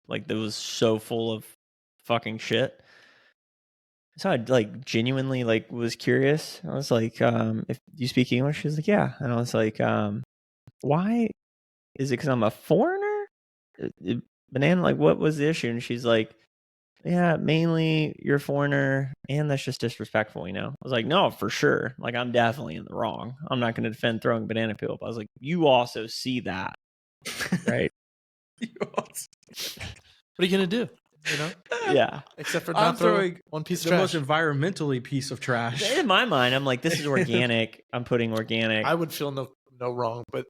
like it was so full of fucking shit. So I like genuinely like was curious. I was like, if you speak English, she was like, yeah. And I was like, why is it? Because I'm a foreigner? Banana, like what was the issue? And she's like, yeah, mainly you're a foreigner and that's just disrespectful, I was like, no, for sure. Like I'm definitely in the wrong. I'm not going to defend throwing banana peel. But I was like, you also see that. Right. What are you gonna do? Yeah. Except for not throwing one piece of trash. The most environmentally piece of trash. In my mind, I'm like, this is organic. I'm putting organic. I would feel no wrong, but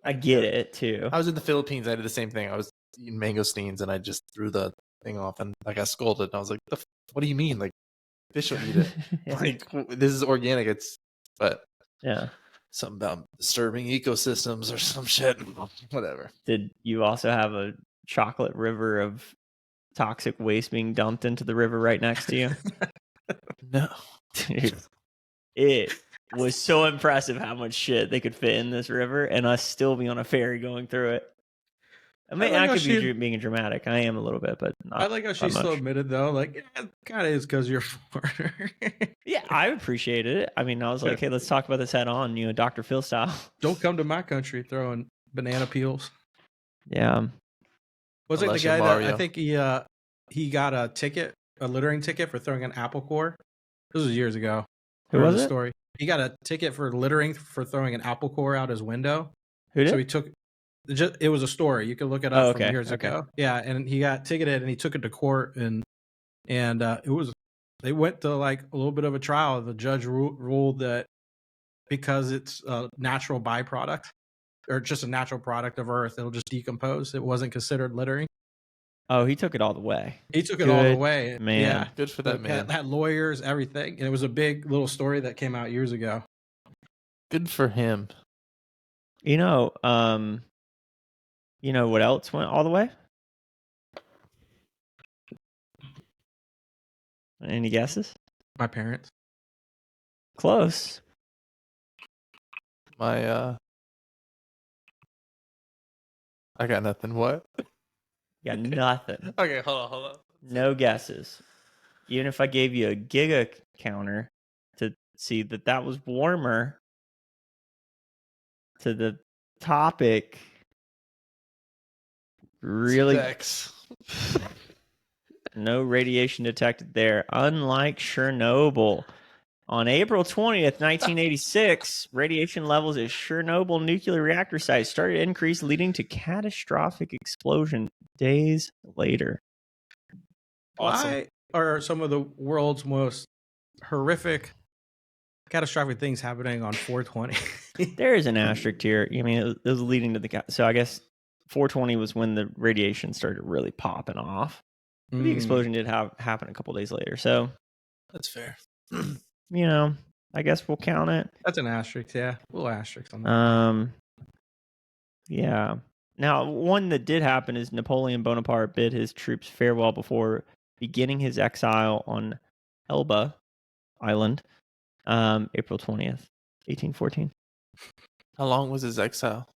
I get it too. I was in the Philippines. I did the same thing. I was eating mangosteens and I just threw the thing off and I got scolded. And I was like, what do you mean? Like fish don't eat it. Like this is organic. But yeah. Something about disturbing ecosystems or some shit. Whatever. Did you also have a chocolate river of toxic waste being dumped into the river right next to you? No. Dude, it was so impressive how much shit they could fit in this river and us still be on a ferry going through it. I mean, I could be being dramatic. I am a little bit, but not. I like how she still admitted, though, like, yeah, it kind of is because you're a foreigner. Yeah, I appreciated it. I mean, I was like, hey, let's talk about this head on, Dr. Phil style. Don't come to my country throwing banana peels. Yeah. Was it the Unless you're guy that I Mario. think he got a littering ticket for throwing an apple core? This was years ago. Who I heard was the it? story. He got a ticket for littering for throwing an apple core out his window. Who did? So he took. It was a story. You can look it Oh, up from okay, years okay. ago. Yeah, and he got ticketed and he took it to court and it was. They went to like a little bit of a trial. The judge ruled that because it's a natural byproduct or just a natural product of Earth, it'll just decompose. It wasn't considered littering. Oh, he took it all the way. He took it all the Good way. man. Yeah. Good for that Like, man. had lawyers, everything. And it was a big little story that came out years ago. Good for him. You know what else went all the way? Any guesses? My parents. Close. I got nothing. What? You got nothing. Okay, hold on. No guesses. Even if I gave you a giga counter to see that was warmer to the topic. Really, Sex. no radiation detected there. Unlike Chernobyl. On April 20th, 1986, radiation levels at Chernobyl nuclear reactor site started to increase, leading to catastrophic explosion days later. Awesome. Why are some of the world's most horrific, catastrophic things happening on 420? There is an asterisk here. I mean, it was leading to the... So I guess 420 was when the radiation started really popping off. The explosion did happen a couple days later. So, That's fair. I guess we'll count it. That's an asterisk, yeah. A little asterisk on that. Yeah. Now, one that did happen is Napoleon Bonaparte bid his troops farewell before beginning his exile on Elba Island, April 20th, 1814. How long was his exile?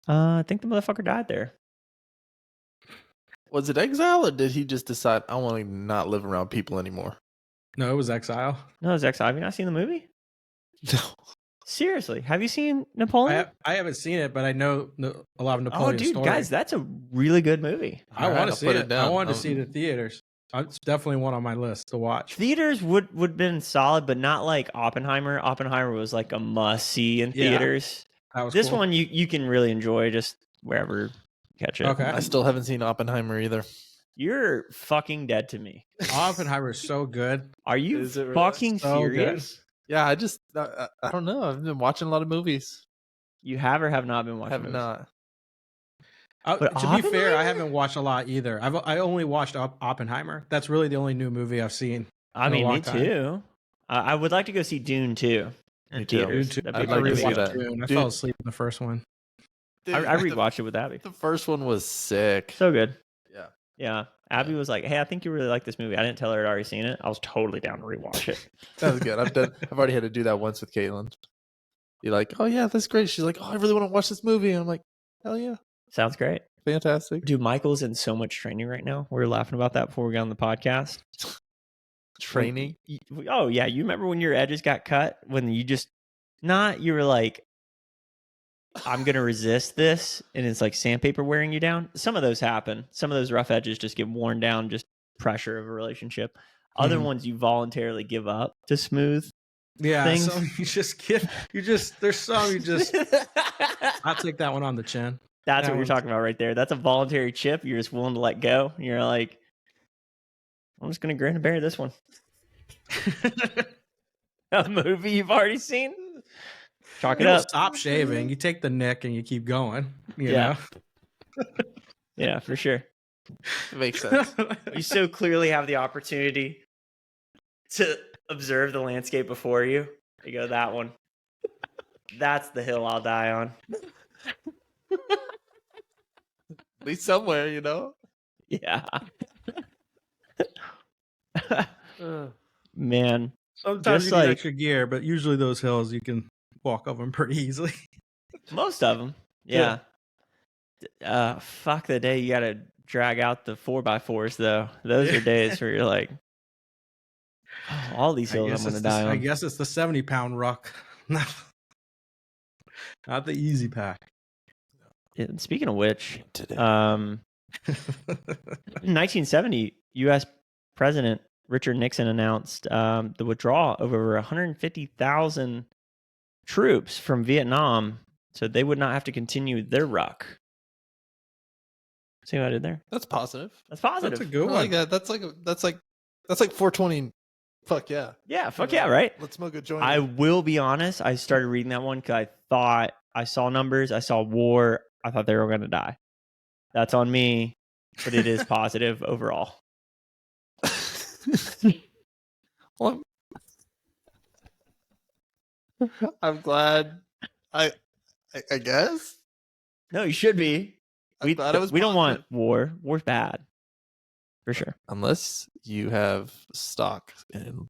I think the motherfucker died there. Was it exile or did he just decide I want to not live around people anymore? No, it was exile. No, it was exile. Have you not seen the movie? No. Seriously, have you seen Napoleon? I haven't seen it, but I know a lot of Napoleon's dude, story. guys, that's a really good movie. I want to see it. I down. wanted to see the theaters. It's definitely one on my list to watch. Theaters would have been solid, but not like Oppenheimer. Oppenheimer was like a must see in Yeah. theaters. That was This cool. one you can really enjoy just wherever you catch it. Okay. I still haven't seen Oppenheimer either. You're fucking dead to me. Oppenheimer is so good. Are you Is it really? fucking So good. serious? Yeah, I don't know. I've been watching a lot of movies. You have or have not been watching Have movies? not. But To be fair, I Oppenheimer? haven't watched a lot either. I only watched Oppenheimer. That's really the only new movie I've seen. I in a mean, me long time. too. I would like to go see Dune 2 in Me too. theaters. Dude, That'd be I'd a like great to see movie. that. Dune. I Dude. fell asleep in the first one. I rewatched it with Abby. The first one was sick. So good. Yeah. Yeah. Abby was like, "Hey, I think you really like this movie." I didn't tell her I'd already seen it. I was totally down to rewatch it. That was good. I've already had to do that once with Caitlin. You're like, oh yeah, that's great. She's like, oh, I really want to watch this movie. And I'm like, hell yeah, Sounds great. fantastic. Dude, Michael's in so much training right now. We were laughing about that before we got on the podcast. Training. Oh, yeah. You remember when your edges got cut? When you were like, I'm going to resist this. And it's like sandpaper wearing you down. Some of those happen. Some of those rough edges just get worn down, just pressure of a relationship. Other ones you voluntarily give up to smooth. Yeah, Things. some there's some you just I'll take that one on the chin. That's That what you're one's- talking about right there. That's a voluntary chip. You're just willing to let go. You're like, I'm just going to grin and bear this one. A movie you've already seen? Chalk You it don't up. stop shaving. You take the nick and you keep going. You Yeah. Yeah, for sure. It makes sense. know? You so clearly have the opportunity to observe the landscape before you. You go, that one. That's the hill I'll die on. At least somewhere, you know. Yeah. Man. Sometimes Just you need like- extra gear, but usually those hills you can walk over them pretty easily. Most of them. Yeah. Fuck the day you got to drag out the 4x4s, though. Those are days where you're like, oh, all these hills I'm going to die I on. guess it's the 70-pound ruck, not the easy pack. And speaking of which, Today. in 1970, U.S. President Richard Nixon announced the withdrawal of over 150,000 troops from Vietnam, so they would not have to continue their ruck. See what I did there? That's positive. That's positive. That's a good I one. like that. That's like 420. Fuck yeah. Yeah, fuck yeah, right? Let's smoke a joint. I will be honest. I started reading that one because I thought I saw numbers. I saw war. I thought they were going to die. That's on me, but it is positive overall. Well, I'm glad. I guess. No, you should be. I'm glad it was We don't want positive. war. War's bad. For sure. Unless you have stock in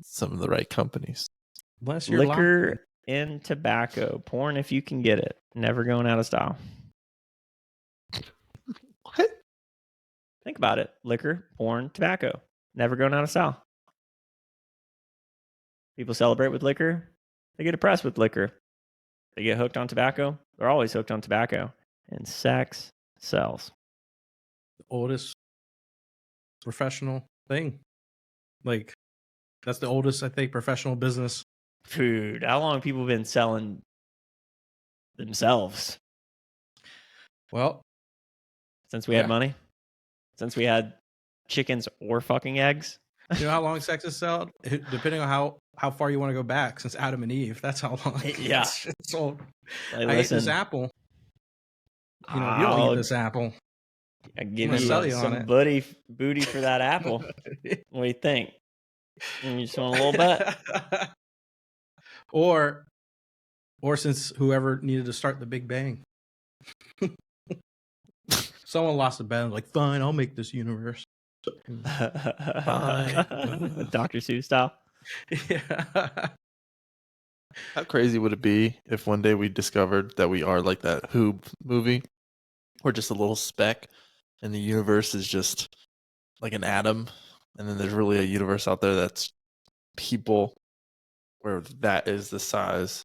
some of the right companies. Unless you're Liquor and tobacco. Porn if you can get it. Never going out of style. What? Think about it. Liquor, porn, tobacco. Never going out of style. People celebrate with liquor. They get depressed with liquor. They get hooked on tobacco. They're always hooked on tobacco. And sex sells. the oldest professional thing. Like, that's the oldest, I think, professional business. Food. How long have people been selling themselves? Well, Since we had Yeah. money? Since we had chickens or fucking eggs? you know how long sex is sold? Depending on how far you want to go back, since Adam and Eve. That's how long Yeah. it's sold. Like, I ate this listen, apple. You know, you don't I'll- eat this apple. I I'm give gonna you sell you on some it. booty for that apple. What do you think? You just want a little bit? or since whoever needed to start the Big Bang. Someone lost a bet and like, fine, I'll make this universe. Dr. Seuss style. Yeah. How crazy would it be if one day we discovered that we are like that Who movie? We're just a little speck and the universe is just like an atom. And then there's really a universe out there that's people where that is the size.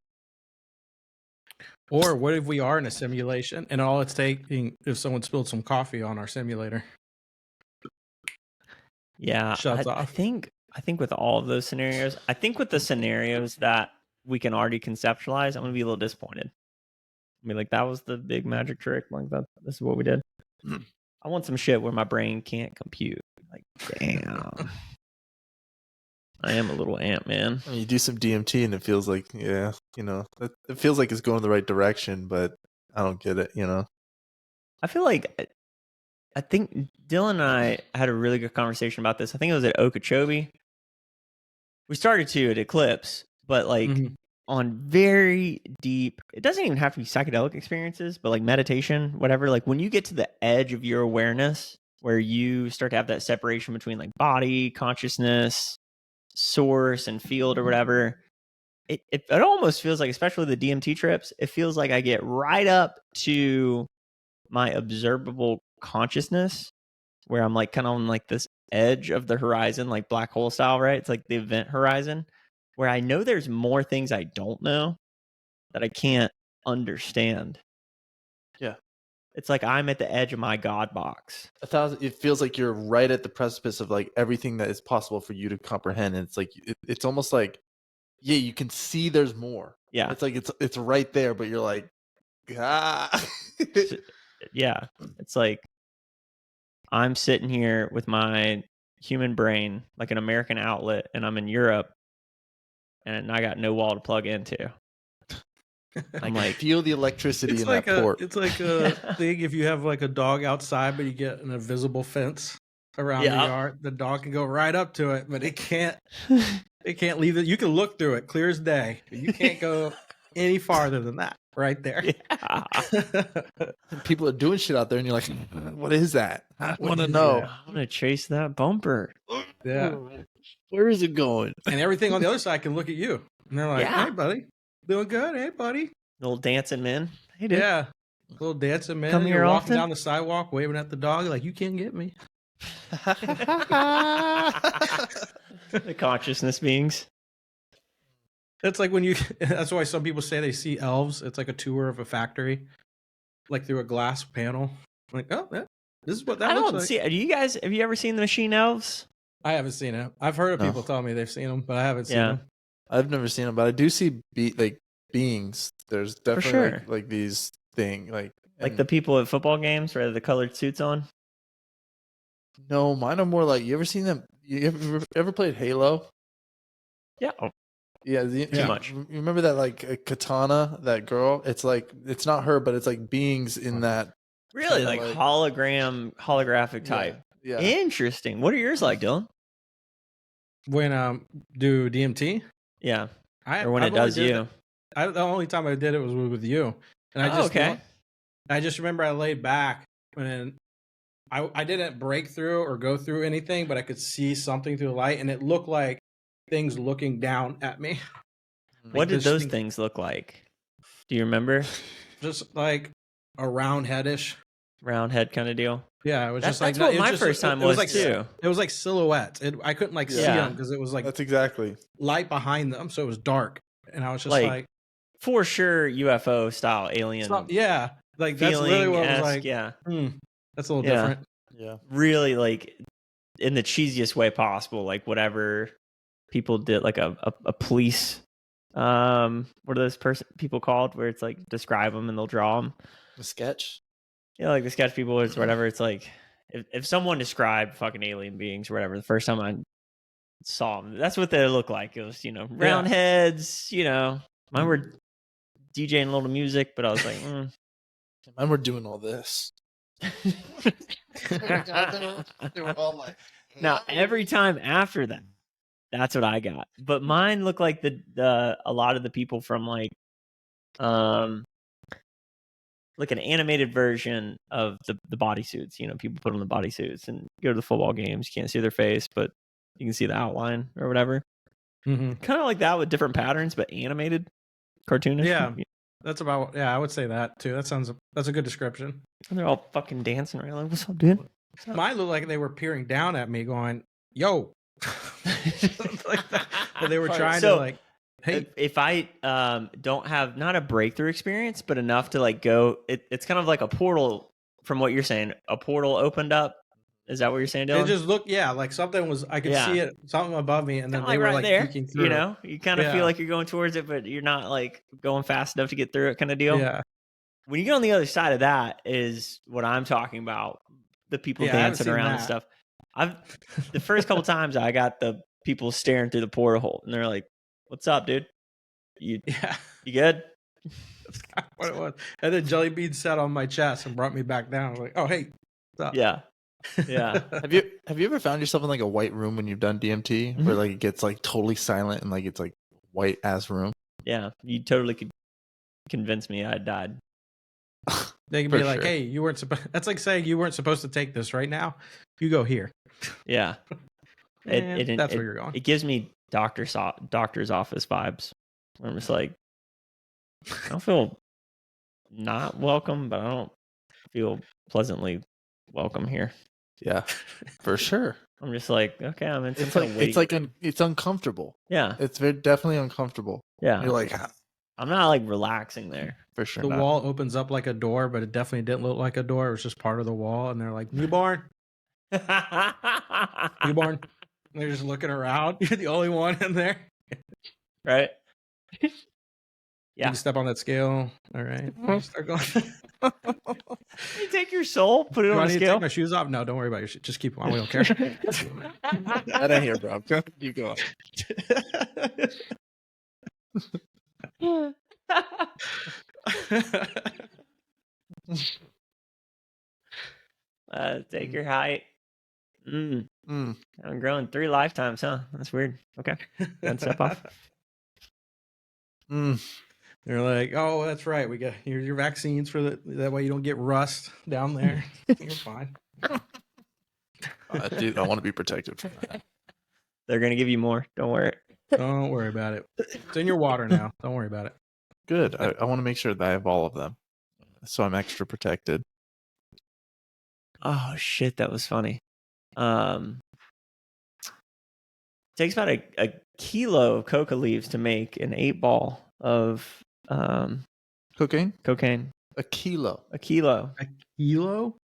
Or what if we are in a simulation and all it's taking if someone spilled some coffee on our simulator? Yeah, Shuts I off. think with all of those scenarios, I think with the scenarios that we can already conceptualize, I'm gonna be a little disappointed. I mean, like that was the big magic trick. Like that, this is what we did. I want some shit where my brain can't compute. Like, damn, I am a little ant, man. I mean, you do some DMT and it feels like, yeah, you know, it feels like it's going the right direction, but I don't get it, you know. I feel like I think Dylan and I had a really good conversation about this. I think it was at Okeechobee. We started to at Eclipse, but like Mhm. on very deep, it doesn't even have to be psychedelic experiences, but like meditation, whatever. Like when you get to the edge of your awareness, where you start to have that separation between like body, consciousness, source, and field or whatever, it almost feels like, especially the DMT trips, it feels like I get right up to my observable consciousness, where I'm like kind of on like this edge of the horizon, like black hole style, right? It's like the event horizon, where I know there's more things I don't know that I can't understand. Yeah. It's like I'm at the edge of my God box. It feels like you're right at the precipice of like everything that is possible for you to comprehend. And it's like, it's almost like, yeah, you can see there's more. Yeah. It's like, it's right there, but you're like, ah. Yeah. It's like I'm sitting here with my human brain, like an American outlet, and I'm in Europe and I got no wall to plug into. I'm like, feel the electricity It's in like that port. It's like a thing if you have like a dog outside, but you get an invisible fence around the yard. The dog can go right up to it, but it can't. It can't leave it. You can look through it clear as day. But you can't go any farther than that. Right there. Yeah. People are doing shit out there, and you're like, what is that? I want to know. I'm gonna chase that bumper. Yeah. Where is it going? And everything on the other side can look at you. And they're like, Yeah. hey, buddy. Doing good. Hey, buddy. Little dancing men. Hey, dude. Yeah. Little dancing man. Come You're here walking often? down the sidewalk, waving at the dog, like, you can't get me. The consciousness beings. That's like when you, that's why some people say they see elves. It's like a tour of a factory. like through a glass panel. I'm like, oh, yeah, this is what that I looks don't like. see. Do you guys? Have you ever seen the Machine Elves? I haven't seen it. I've heard of No. people tell me they've seen them, but I haven't seen Yeah. them. I've never seen them, but I do see beings. There's definitely sure. like these thing Like and- the people at football games where they have the colored suits on. No, mine are more like, you ever seen them? You ever played Halo? Yeah. Oh, Yeah, Too much. You remember that like Katana, that girl? It's like, it's not her, but it's like beings in that. really? Kinda Like like- holographic type. Yeah. Interesting. What are yours like, Dylan? When do DMT? Yeah. I Or when I've it does only did you. it- the only time I did it was with you, and I Oh, just okay. I just remember I laid back and I didn't break through or go through anything, but I could see something through the light, and it looked like things looking down at me. What did this those thing- things look like? Do you remember? Just like a round headish. Round head kind of deal. Yeah, it was just like That's what it was my just- first time it was like too. It was like silhouettes. I couldn't like see Yeah. them because it was like That's exactly. light behind them, so it was dark, and I was just Like, like For sure, UFO style alien yeah, like that's really what I was like. Yeah. That's a little Yeah. different. Yeah. Really like in the cheesiest way possible, like whatever people did, like a police what are those people called where it's like describe them and they'll draw them, The sketch. like the sketch people or whatever. It's like if someone described fucking alien beings or whatever the first time I saw them, that's what they look like. It was round heads, mine were DJing a little music, but I was like Mine were doing all this. They were all like, Now every time after that, that's what I got. But mine look like the a lot of the people from like an animated version of the bodysuits. People put on the bodysuits and go to the football games. You can't see their face, but you can see the outline or whatever. Mm-hmm. Kind of like that with different patterns, but animated, cartoonish. Yeah. That's about I would say that too. That's a good description. And they're all fucking dancing around like, "What's up, dude?" What's up? Mine looked like they were peering down at me, going, "Yo," like that. But they were trying to like, "Hey." If I don't have not a breakthrough experience, but enough to like go, it's kind of like a portal. From what you're saying, a portal opened up. Is that what you're saying, Dylan? It just looked, like something was. I could see it, something above me, and then Kinda they were right like there. peeking through. You kind of feel like you're going towards it, but you're not like going fast enough to get through it, kind of deal. Yeah, When you get on the other side of that, is what I'm talking about. The people Yeah, I haven't dancing seen around and that. stuff. The first couple times I got the people staring through the portal, and they're like, "What's up, dude? You good?" That's kind of what it was. And then Jelly Bean sat on my chest and brought me back down. I was like, "Oh, hey, what's up?" Yeah. Yeah. Have you ever found yourself in like a white room when you've done DMT, where like it gets like totally silent and like it's like white ass room? Yeah. You totally could convince me I died. They can For be like, sure. "Hey, you weren't supposed." That's like saying you weren't supposed to take this right now. You go here. Yeah. That's where you're going. It gives me doctor's office vibes. I'm just like, I don't feel not welcome, but I don't feel pleasantly welcome here. Yeah, for sure. I'm just like, okay, I'm in some It's kind like of waiting. it's uncomfortable. Yeah. It's definitely uncomfortable. Yeah. You're like, I'm not like relaxing there. for sure. The not. wall opens up like a door, but it definitely didn't look like a door. It was just part of the wall, and they're like, "Newborn, newborn." And they're just looking around. You're the only one in there. Right? You Yeah. can step on that scale. All right. Start going. You take your soul, put it Do on I a need to scale. take my shoes off? No, don't worry about your shoes. Just keep them on. We don't care. That ain't here, bro. You go. Take your height. Mm. I'm growing 3 lifetimes, huh? That's weird. Okay. One step off. Mm. They're like, "Oh, that's right. We got here's your vaccines for that way you don't get rust down there. You're fine." Dude, I want to be protected from that. They're gonna give you more. Don't worry. Don't worry about it. It's in your water now. Don't worry about it. Good. I want to make sure that I have all of them, so I'm extra protected. Oh shit, that was funny. Takes about a kilo of coca leaves to make an 8 ball of Cocaine? cocaine. A kilo. A kilo. A kilo?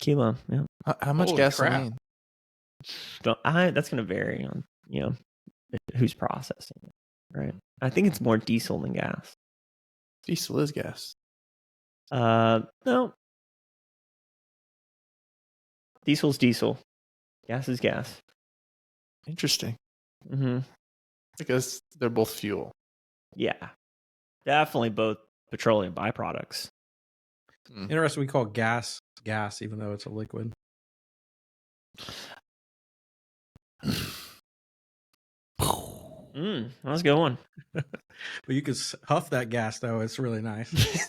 Kilo. Yeah. How much Holy gasoline? That's going to vary on, who's processing it, right? I think it's more diesel than gas. Diesel is gas. No. Diesel's diesel. Gas is gas. Interesting. Mm-hmm. Because they're both fuel. Yeah. Definitely both petroleum byproducts. Interesting. We call gas, even though it's a liquid. That was a good one. But you can huff that gas, though. It's really nice.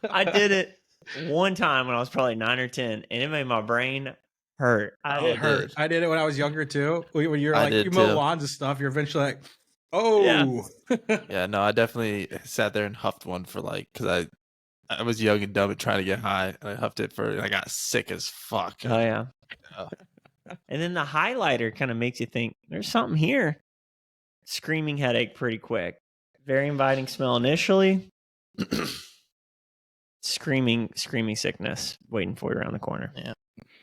I did it one time when I was probably 9 or 10, and it made my brain hurt. It hurt. I did it when I was younger, too. When you're like, you mow lawns and stuff, you're eventually like, oh. Yeah, no, I definitely sat there and huffed one for because I was young and dumb and trying to get high, and I huffed it and I got sick as fuck. Oh, yeah. And then the highlighter kind of makes you think, there's something here. Screaming headache pretty quick. Very inviting smell initially. Screaming sickness waiting for you around the corner.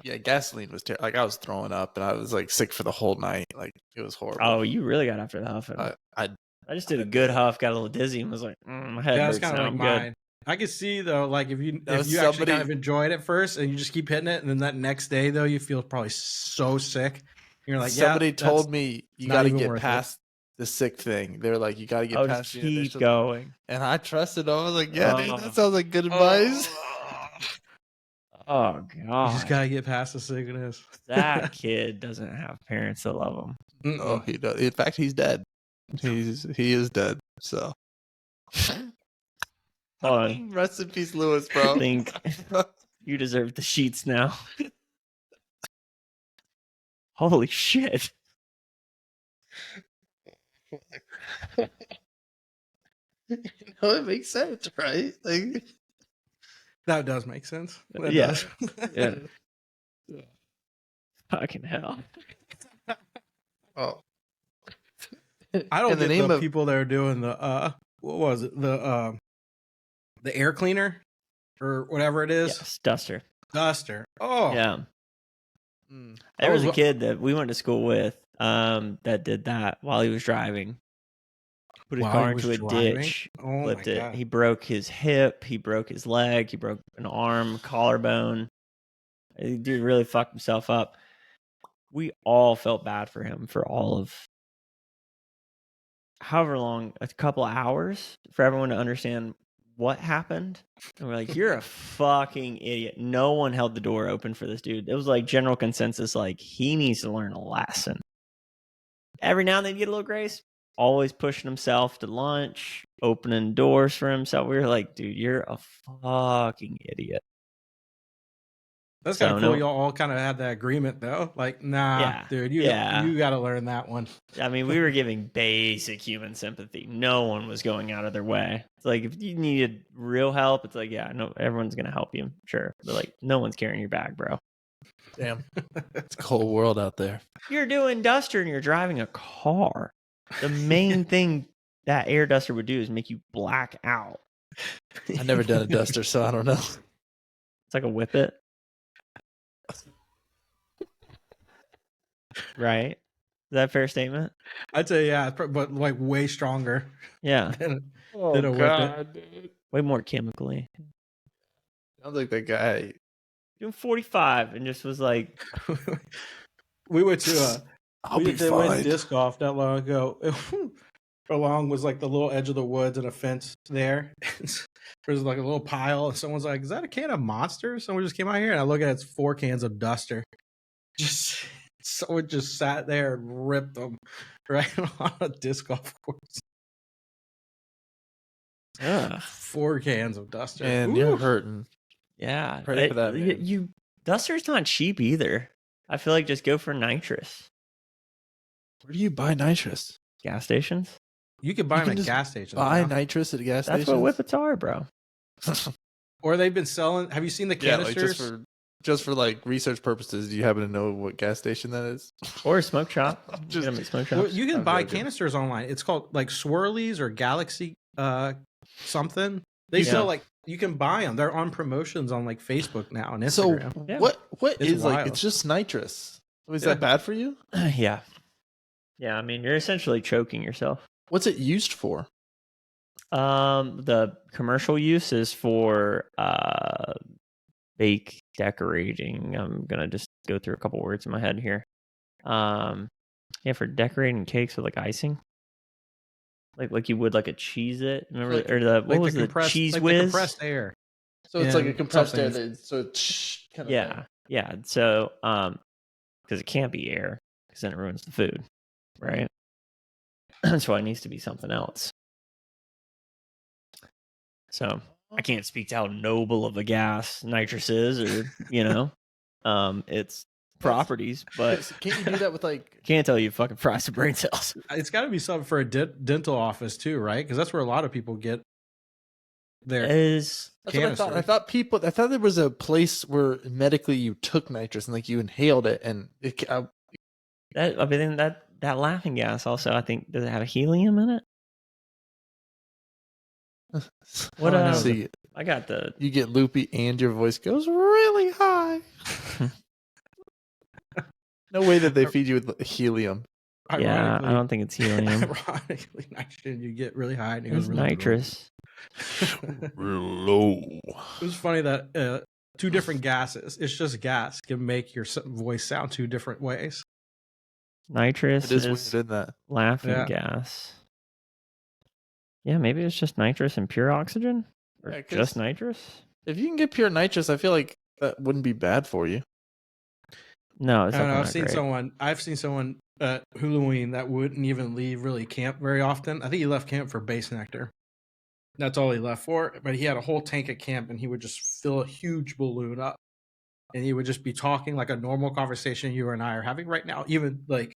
Yeah, gasoline was terrible. Like, I was throwing up, and I was like sick for the whole night. Like, it was horrible. Oh, you really got after the huffing. I just did a good huff, got a little dizzy, and was like, my head hurts. That's kind of like mine. I can see though, like if you actually kind of enjoy it at first and you just keep hitting it, and then that next day though you feel probably so sick. You're like, somebody told me you got to get past the sick thing. They're like, you got to get past. Keep going. And I trusted. I was like, dude, that sounds like good advice. Oh god, you just gotta get past the sickness. That kid doesn't have parents that love him. Oh, he does. In fact, he's dead. He is dead. So. Hold on. Rest in peace, Lewis, bro. I think you deserve the sheets now. Holy shit. It makes sense, right? Like, that does make sense. That does. Yeah. Fucking hell. Oh. I don't get the people that are doing the what was it? The air cleaner or whatever it is. Yes, duster. Oh. Yeah. There was a kid that we went to school with that did that while he was driving. Put his car into a ditch, flipped it. God. He broke his hip, he broke his leg, he broke an arm, collarbone. The dude really fucked himself up. We all felt bad for him for all of however long, a couple of hours for everyone to understand what happened. And we're like, you're a fucking idiot. No one held the door open for this dude. It was like general consensus, like he needs to learn a lesson. Every now and then you get a little grace. Always pushing himself to lunch, opening doors for himself. We were like, dude, you're a fucking idiot. That's kind of cool. Y'all all kind of had that agreement, though. Like, nah, dude, you got to learn that one. I mean, we were giving basic human sympathy. No one was going out of their way. It's like, if you needed real help, it's like, yeah, no, everyone's going to help you. Sure. But like, no one's carrying your bag, bro. Damn. It's a cold world out there. You're doing duster and you're driving a car. The main thing that air duster would do is make you black out. I've never done a duster, so I don't know. It's like a whippet. Right? Is that a fair statement? I'd say, yeah, but like way stronger. Yeah. than a whippet. Dude. Way more chemically. Sounds like that guy. Doing 45 and just was like. We went to they went disc golf not long ago. Along was like the little edge of the woods and a fence there. There's like a little pile, and someone's like, "Is that a can of Monster?" Someone just came out here, and I look at it, it's 4 cans of Duster. Just someone just sat there and ripped them right on a disc golf course. 4 cans of Duster, and you're hurting. Yeah, pray for that. You Duster's not cheap either. I feel like just go for nitrous. Where do you buy nitrous? Gas stations. You can buy them at gas stations. Buy nitrous at a gas station. That's what whippets are, bro. Or they've been selling. Have you seen the canisters? Yeah, like just for like research purposes, do you happen to know what gas station that is? Or a smoke shop. Just- Get 'em at smoke Well, shops. you can I'm buy joking. canisters online. It's called like Swirlies or Galaxy something. They Yeah. sell like you can buy them. They're on promotions on like Facebook now and So Instagram. Yeah. what It's is like? wild. It's just nitrous. Is Yeah. that bad for you? Yeah. Yeah, I mean, you're essentially choking yourself. What's it used for? The commercial use is for bake decorating. I'm gonna just go through a couple words in my head here. Yeah, for decorating cakes with like icing, like you would like a Cheez-It. Remember, Like- or the what Like was the the compressed, cheese like whiz? the compressed air. So it's like a Yeah, compressed air. something. That, so it's kind of Yeah, yeah. So because it can't be air, because then it ruins the food, right? That's why it needs to be something else. So I can't speak to how noble of a gas nitrous is, or its properties, but Can't you do that with like? can't tell you fucking fries some brain cells. It's got to be something for a dental office too, right? Because that's where a lot of people get their Is That's what I thought. canister. I thought there was a place where medically you took nitrous and like you inhaled it, and it. that? I mean, that laughing gas also. I think, does it have helium in it? What? Oh, I know. So I got the. you get loopy and your voice goes really high. No way that they feed you with helium. Yeah, I Ironically- don't think it's helium. Ironically, nitrogen, you get really high and it It's goes really low. nitrous. Low. It was funny that two different gases, it's just gas, can make your voice sound two different ways. Nitrous It is is weird in that. laughing Yeah. gas. Yeah, maybe it's just nitrous and pure oxygen, or Yeah, 'cause- just nitrous. If you can get pure nitrous, I feel like that wouldn't be bad for you. No, it's I don't know. definitely I've seen someone at Halloween that wouldn't even leave really camp very often. I think he left camp for base nectar. That's all he left for. But he had a whole tank at camp, and he would just fill a huge balloon up, and he would just be talking like a normal conversation you and I are having right now. Even like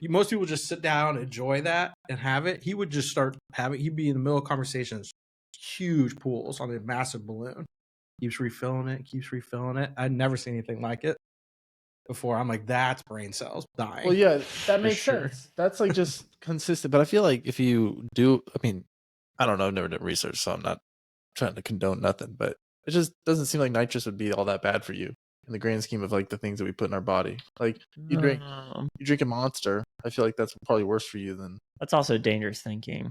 most people just sit down, enjoy that, and have it. He would just start having. He'd be in the middle of conversations, huge pools on a massive balloon. Keeps refilling it. I'd never seen anything like it before. I'm like, that's brain cells dying. Well, yeah, that makes sure. sense. That's like just consistent. But I feel like if you do, I mean, I don't know. I've never done research, so I'm not trying to condone nothing. But it just doesn't seem like nitrous would be all that bad for you in the grand scheme of like the things that we put in our body. Like you drink a Monster. I feel like that's probably worse for you than. That's also dangerous thinking.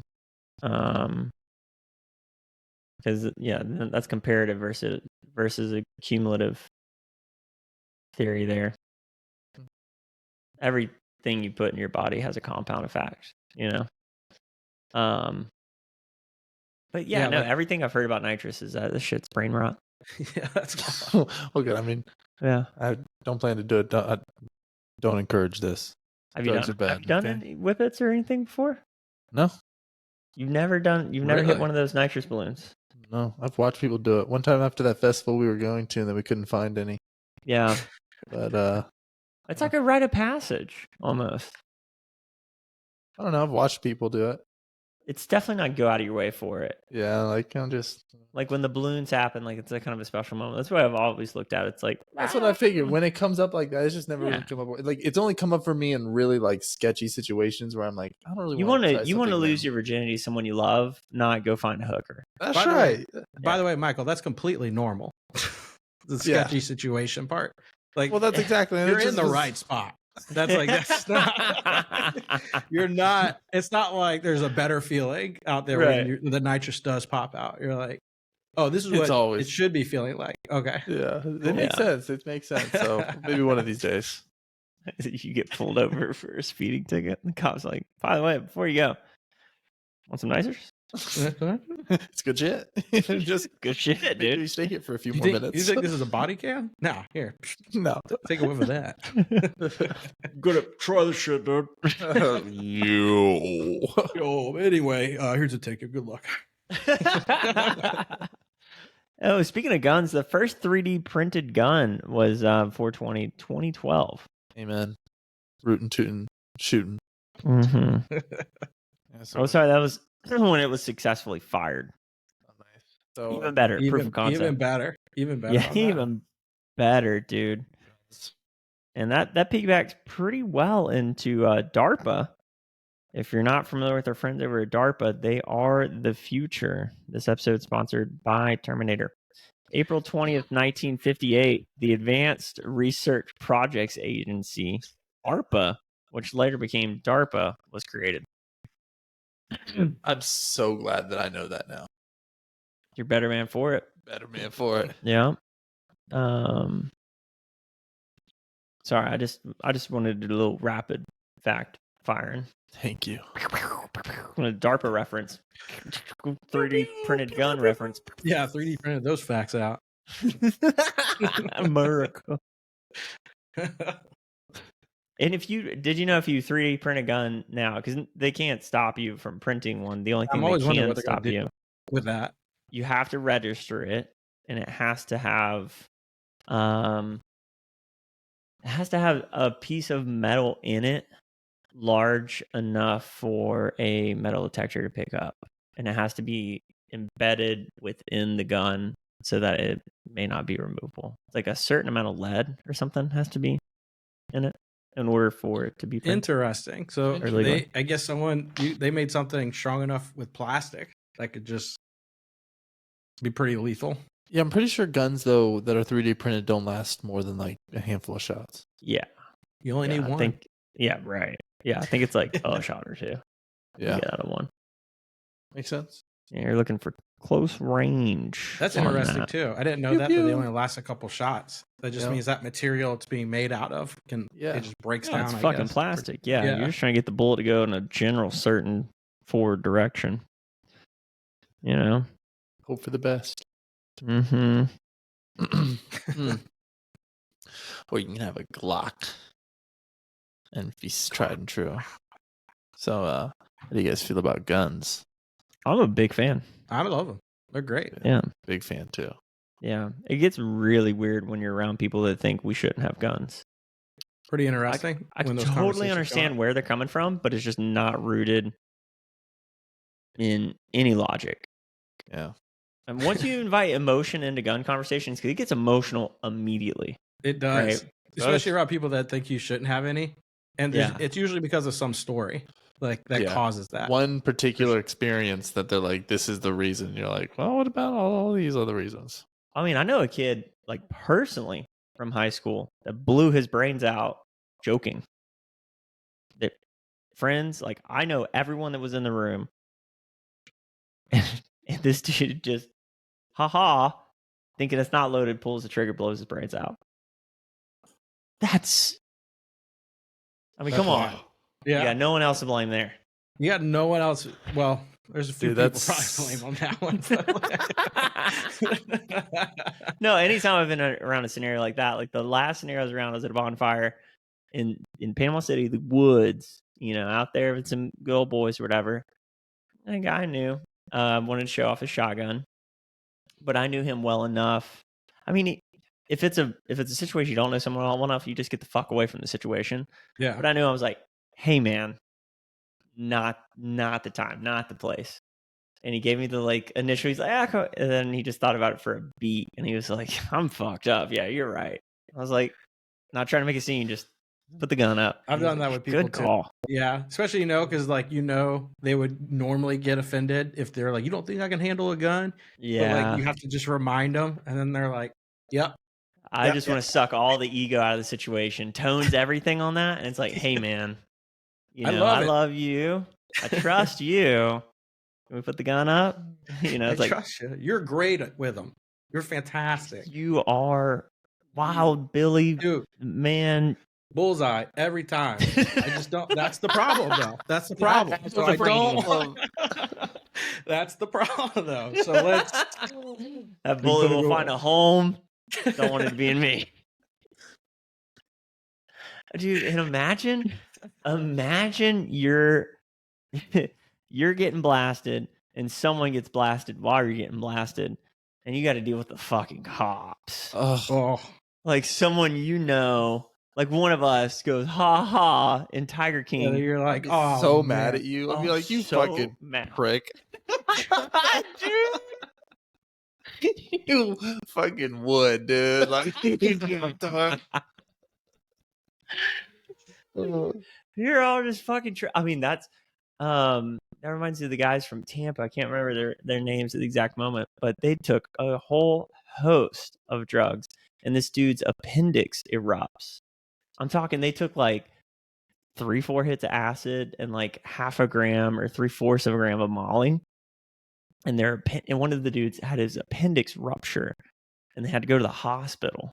Because that's comparative versus a cumulative theory there. Everything you put in your body has a compound effect, But Yeah, no, like- everything I've heard about nitrous is that this shit's brain rot. Yeah, that's Well, good. I mean, Yeah. I don't plan to do it. Don't encourage this. Have you Drugs done, are bad, have you done okay? any whippets or anything before? No, You've never hit Really? one of those nitrous balloons. no. I've watched people do it. One time after that festival we were going to, and then we couldn't find any. Yeah. But It's like a rite of passage almost. I don't know. I've watched people do it. It's definitely not go out of your way for it. Yeah, like I'm just. Like when the balloons happen, like it's a kind of a special moment. That's what I've always looked at. It's like That's what I figured. When it comes up like that, it's just never really Yeah. come up. Like it's only come up for me in really like sketchy situations where I'm like, I don't really. you want want to lose your virginity to someone you love, not go find a hooker. That's By the way- right. By the way, Michael, that's completely normal. The Yeah. sketchy situation part. Like, Well, that's exactly. and you're it in just the was- right spot. That's like that's not. You're not. It's not like there's a better feeling out there Right. when the nitrous does pop out. You're like, oh, this is It's what always- it should be feeling like. Okay. Yeah, it makes Yeah. sense. It makes sense. So maybe one of these days. You get pulled over for a speeding ticket. The cop's like, by the way, before you go, want some nicers? It's good shit. Just Good shit, make sure you dude. stay here for a few You more think, minutes. you think this is a body cam? No, here, No. take a whiff of that. Gonna try this shit, dude. You. Oh, anyway, here's a ticket. Good luck. Oh, speaking of guns, the first 3D printed gun was 2012. Amen. Rootin' tootin' shooting. Mm-hmm. Yeah, so Oh, sorry, that was when it was successfully fired. nice. So Even better, proof of concept. Even better. Even better. Yeah, on that. even better, dude. And that piggybacks pretty well into DARPA. If you're not familiar with our friends over at DARPA, they are the future. This episode is sponsored by Terminator. April 20th, 1958, the Advanced Research Projects Agency, ARPA, which later became DARPA, was created. I'm so glad that I know that now. You're better man for it. Better man for it. Yeah. Sorry, I just wanted to do a little rapid fact firing. Thank you. A DARPA reference. 3D printed gun reference. Yeah, 3D printed those facts out. America. And did you know if you 3D print a gun now, because they can't stop you from printing one. The only thing they can stop you with that, you have to register it, and it has to have a piece of metal in it large enough for a metal detector to pick up, and it has to be embedded within the gun so that it may not be removable. Like a certain amount of lead or something has to be in it in order for it to be printed. Interesting. So I guess they made something strong enough with plastic that could just be pretty lethal. Yeah, I'm pretty sure guns though that are 3D printed don't last more than like a handful of shots. Yeah, you only need one. Right. Yeah, I think it's like a shot or two. Yeah, get out of one. Makes sense. Yeah, you're looking for close range. That's interesting too. I didn't know that they only last a couple shots. That just means that material it's being made out of it just breaks down. It's fucking plastic. Yeah, you're just trying to get the bullet to go in a general certain forward direction. You know, hope for the best. Mm-hmm. Or you can have a Glock and be tried and true. So, how do you guys feel about guns? I'm a big fan. I love them. They're great. Yeah. Big fan too. Yeah. It gets really weird when you're around people that think we shouldn't have guns. Pretty interesting. I totally understand where they're coming from, but it's just not rooted in any logic. Yeah. And once you invite emotion into gun conversations, because it gets emotional immediately. It does. Right? Especially around people that think you shouldn't have any. And it's usually because of some story that causes that. One particular experience that they're like, this is the reason. You're like, well, what about all these other reasons? I mean, I know a kid, like personally from high school, that blew his brains out joking. That friends, like I know everyone that was in the room. And this dude just, thinking it's not loaded, pulls the trigger, blows his brains out. Come on. Yeah. You got no one else to blame there. You got no one else. Well, there's a few people probably blame on that one. No, anytime I've been around a scenario like that, like the last scenario I was around, I was at a bonfire in Panama City, the woods, out there with some good old boys or whatever. And a guy I knew wanted to show off his shotgun, but I knew him well enough. I mean, if it's a situation you don't know someone well enough, you just get the fuck away from the situation. Yeah. But I knew I was like, hey man, not the time, not the place. And he gave me the initial. He's like, and then he just thought about it for a beat, and he was like, I'm fucked up. Yeah, you're right. I was like, not trying to make a scene, just put the gun up. I've done that with people. Good call. Yeah, especially because they would normally get offended if they're like, you don't think I can handle a gun? Yeah, but you have to just remind them, and then they're like, yep. I just want to suck all the ego out of the situation, tones everything on that, and it's like, hey man, I love you, I trust you. Can we put the gun up? It's I trust you. You're great with them. You're fantastic. You are wild, Billy. Dude, man. Bullseye every time. I just don't. That's the problem, though. That's the problem. So I don't. That's the problem, though. So let's. That bullet will find a home. Don't want it to be in me, dude. And imagine you're getting blasted, and someone gets blasted while you're getting blasted, and you got to deal with the fucking cops. Oh, like someone like one of us goes ha ha in Tiger King. Yeah, you're like, oh, so mad at you. I'll be like, you so fucking prick, dude. You fucking would, dude. Like, You're all just fucking. I mean, that's that reminds me of the guys from Tampa. I can't remember their names at the exact moment, but they took a whole host of drugs, and this dude's appendix erupts. I'm talking. They took like 3-4 hits of acid and like half a gram or 3/4 of a gram of Molly, and one of the dudes had his appendix rupture, and they had to go to the hospital.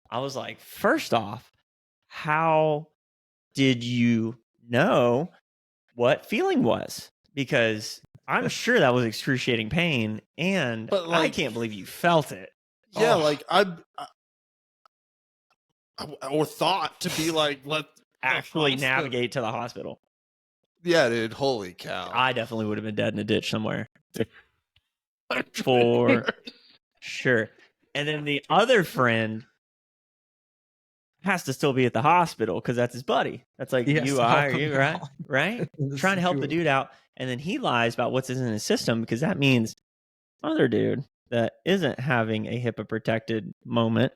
I was like, first off, how did you know what feeling was? Because I'm sure that was excruciating pain, and But, I like- can't believe you felt it. yeah, Oh, like I or thought to be like, let actually hospital. navigate to the hospital. Yeah, dude. Holy cow. I definitely would have been dead in a ditch somewhere. For sure. And then the other friend has to still be at the hospital because that's his buddy. That's like, He has you to are, help him you right? out. Right? In this Trying to help the situation. dude out. And then he lies about what's in his system because that means other dude that isn't having a HIPAA protected moment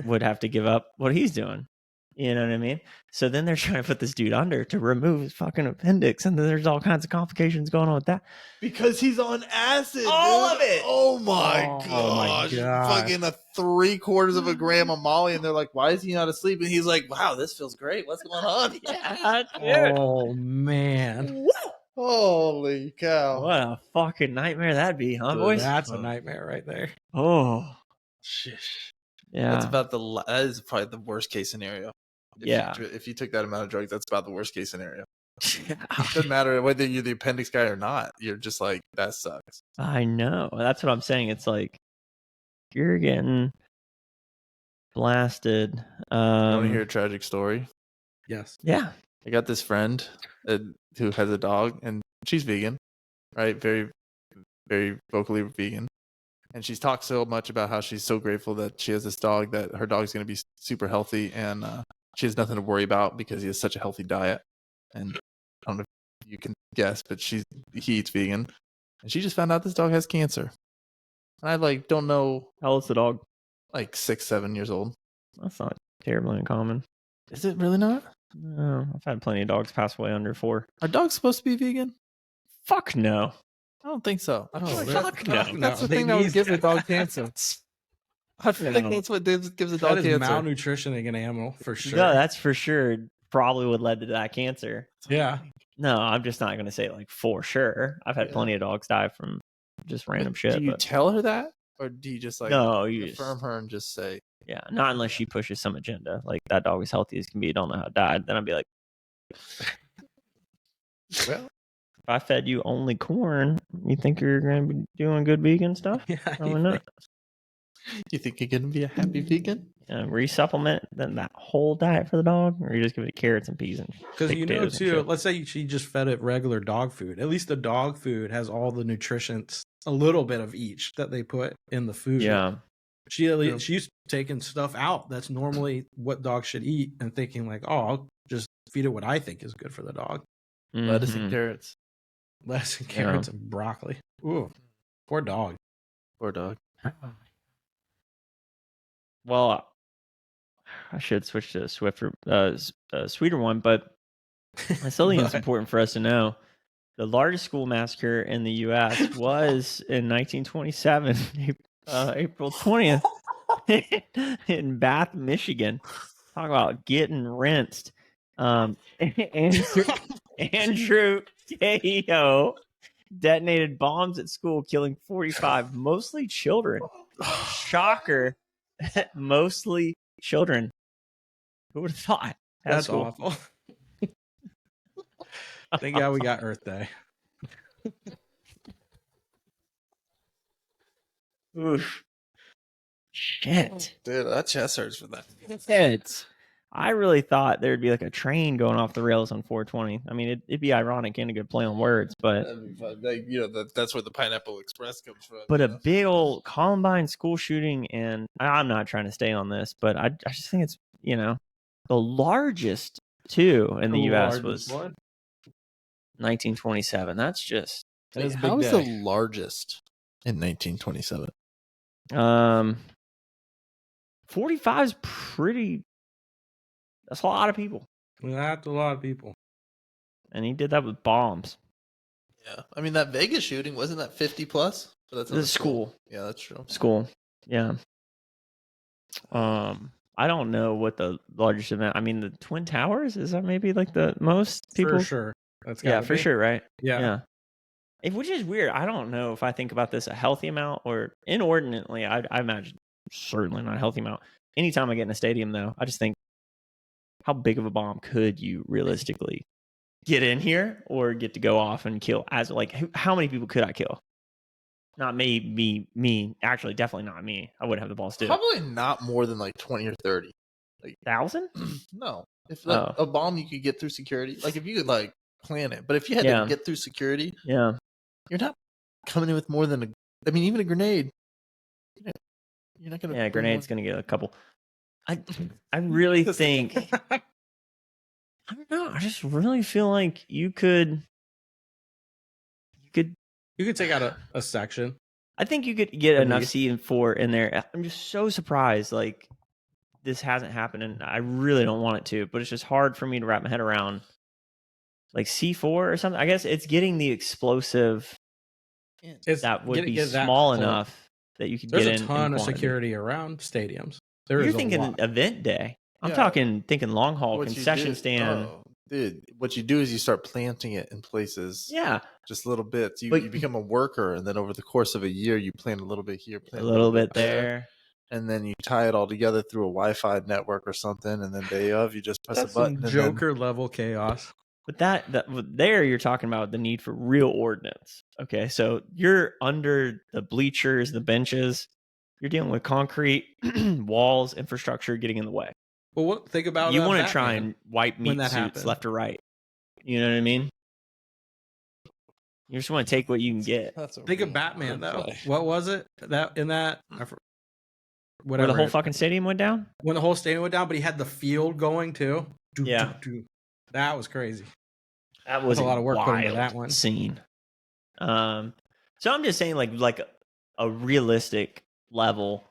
would have to give up what he's doing. You know what I mean? So then they're trying to put this dude under to remove his fucking appendix. And then there's all kinds of complications going on with that. Because he's on acid. All dude. of it. Oh my Oh my gosh. God. Fucking a 3/4 of a gram of Molly, and they're like, why is he not asleep? And he's like, wow, this feels great. What's going on? Yeah, dude. Oh man, Holy cow. What a fucking nightmare that'd be, huh, Dude, boys? that's a nightmare right there. Oh, Shish. yeah. That's about that is probably the worst case scenario. Yeah. If you took that amount of drugs, that's about the worst case scenario. Doesn't matter whether you're the appendix guy or not. You're just like, that sucks. I know. That's what I'm saying. It's like you're getting blasted. You want to hear a tragic story? Yes. Yeah. I got this friend who has a dog, and she's vegan, right? Very, very vocally vegan. And she's talked so much about how she's so grateful that she has this dog, that her dog's going to be super healthy, and she has nothing to worry about because he has such a healthy diet. And I don't know if you can guess, but he eats vegan. And she just found out this dog has cancer. And I don't know, How old's the dog? 6, 7 years old. That's not terribly uncommon. Is it really not? No, I've had plenty of dogs pass away under 4. Are dogs supposed to be vegan? Fuck no. I don't think so. I feel like fuck no. that's the They thing that would need give the dog cancer. I feel like No. that's what gives the That dog is cancer. malnutritioning an animal for sure. No, that's for sure. Probably would lead to that cancer. yeah. No, I'm just not going to say for sure. I've had Yeah. plenty of dogs die from just random shit. Do you but tell her that, or do you just no, you just affirm her and just say, yeah, not unless she pushes some agenda. Like that dog is healthy as can be. Don't know how it died. Then I'd be like, well, if I fed you only corn, you think you're going to be doing good vegan stuff? Yeah. Probably not. you think you're gonna be a happy vegan? Resupplement then that whole diet for the dog, or you just give it carrots and peas and Because baked you know potatoes and too, shit? let's say she just fed it regular dog food. At least the dog food has all the nutrients, a little bit of each that they put in the food. Yeah, She's taking stuff out that's normally what dogs should eat and thinking like, oh, I'll just feed it what I think is good for the dog. Lettuce Mhm. and carrots. Lettuce and Yeah. carrots and broccoli. Ooh, poor dog. Poor dog. Well, I should switch to a sweeter one, but I still think it's important for us to know the largest school massacre in the U.S. was in 1927, April 20th, in Bath, Michigan. Talk about getting rinsed. Andrew Cahill detonated bombs at school, killing 45, mostly children. Shocker. Mostly children. Who would have thought? At That's school. awful. Thank God we got Earth Day. Oof. Shit. Dude, that chest hurts for that. Shit. I really thought there'd be like a train going off the rails on 420. I mean, it'd be ironic and a good play on words, but That'd be fun. That's where the Pineapple Express comes from. a big old Columbine school shooting, and I'm not trying to stay on this, but I just think it's the largest too in the U.S. was 1927. That's just That is a big How is day. the largest in 1927? 45 is pretty. That's a lot of people, That's a lot of people. and he did that with bombs. Yeah, I mean that Vegas shooting wasn't that 50 plus? But that's The school. Yeah, that's true. School, yeah. I don't know what the largest event. I mean, the Twin Towers, is that maybe like the most people? For sure. That's Yeah, gotta for be. sure, right? Yeah. Which is weird. I don't know if I think about this a healthy amount or inordinately. I imagine certainly not a healthy amount. Anytime I get in a stadium, though, I just think, how big of a bomb could you realistically get in here or get to go off and kill? As like, how many people could I kill? Not me. Actually, definitely not me. I wouldn't have the balls to. Probably not more than like 20 or 30. Like 1,000? No. If like a bomb you could get through security, like if you could like plan it, but if you had to get through security, you're not coming in with more than even a grenade. You're not gonna. Yeah, grenade's gonna get a couple. I really think. I don't know. I just really feel like you could take out a section. I think you could get enough C4 in there. I'm just so surprised like this hasn't happened, and I really don't want it to, but it's just hard for me to wrap my head around like C4 or something. I guess it's getting the explosive that would be small enough that you could get in. There's a ton of security around stadiums. You're thinking event tday. I'm thinking long haul concession stand. Oh, dude, what you do is you start planting it in places. Yeah. Just little bits. You become a worker, and then over the course of a year, you plant a little bit here, plant a little bit there. And then you tie it all together through a Wi-Fi network or something, and then day of, you just press a button. Joker level chaos. But that there, you're talking about the need for real ordnance. Okay, so you're under the bleachers, the benches. You're dealing with concrete walls, infrastructure getting in the way. Well, think about you want to try and wipe meat suits happens. Left or right. You know what I mean? You just want to take what you can get. Think of Batman though. What was it whatever where the whole fucking stadium went down? When the whole stadium went down, but he had the field going too. Yeah, that was crazy. That was a lot of work put into that one scene. So I'm just saying, like a realistic level,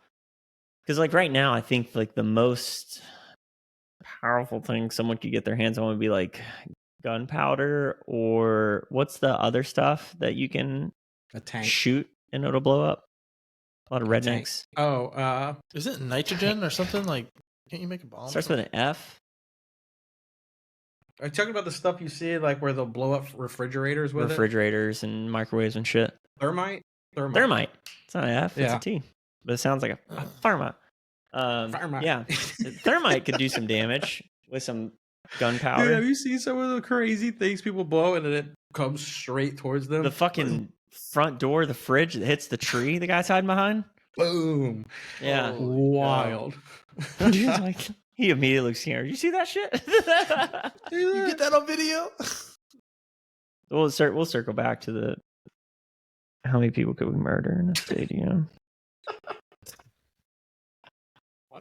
because like right now, I think like the most powerful thing someone could get their hands on would be like gunpowder, or what's the other stuff that you can shoot and it'll blow up? A lot of rednecks. Is it nitrogen or something? Like, can't you make a bomb? Starts with an F. Are you talking about the stuff you see like where they'll blow up refrigerators with refrigerators and microwaves and shit? Thermite. It's not an F. It's a T, but it sounds like a thermite. Yeah, thermite could do some damage with some gunpowder. Dude, have you seen some of the crazy things people blow and then it comes straight towards them? The fucking front door of the fridge that hits the tree the guy's hiding behind. Boom. Yeah. Wild. Like, he immediately looks scared. You see that shit? You get that on video? We'll circle back to the how many people could we murder in a stadium?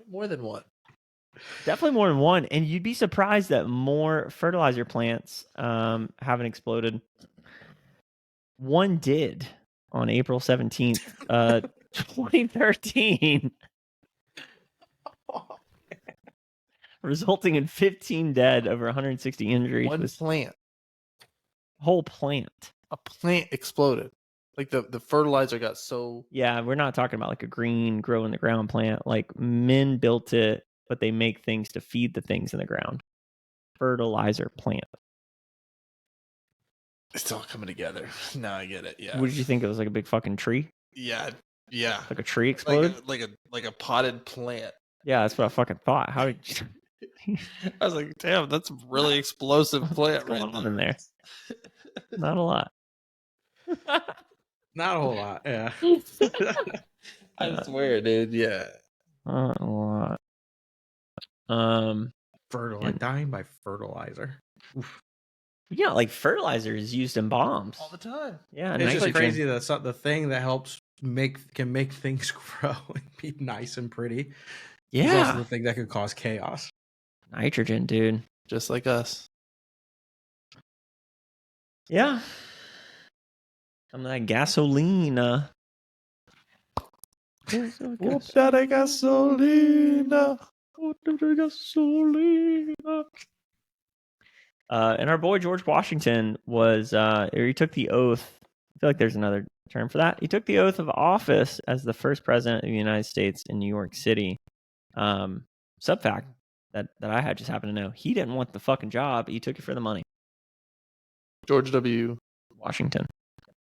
More than one. Definitely more than one. And you'd be surprised that more fertilizer plants haven't exploded. One did on April 17th, 2013. Resulting in 15 dead, over 160 injuries. One plant. Whole plant. A plant exploded. Like the fertilizer got so... Yeah, we're not talking about like a green grow in the ground plant. Like men built it, but they make things to feed the things in the ground. Fertilizer plant. It's all coming together. Now I get it. Yeah. What did you think? It was like a big fucking tree? Yeah. Like a tree exploded? Like a potted plant. Yeah, that's what I fucking thought. How did you... I was like, damn, that's a really explosive plant right in there. Not a lot. Not a whole lot, yeah. I swear, dude, yeah. Not a lot. Dying by fertilizer. Oof. Yeah, like fertilizer is used in bombs all the time. Yeah, it's just crazy that the thing that helps can make things grow and be nice and pretty. Yeah, is also the thing that could cause chaos. Nitrogen, dude, just like us. Yeah. Some of that gasoline. Whoop that gasolina. And our boy George Washington was, or he took the oath. I feel like there's another term for that. He took the oath of office as the first president of the United States in New York City. Sub fact that I had just happened to know: he didn't want the fucking job. He took it for the money. George W. Washington.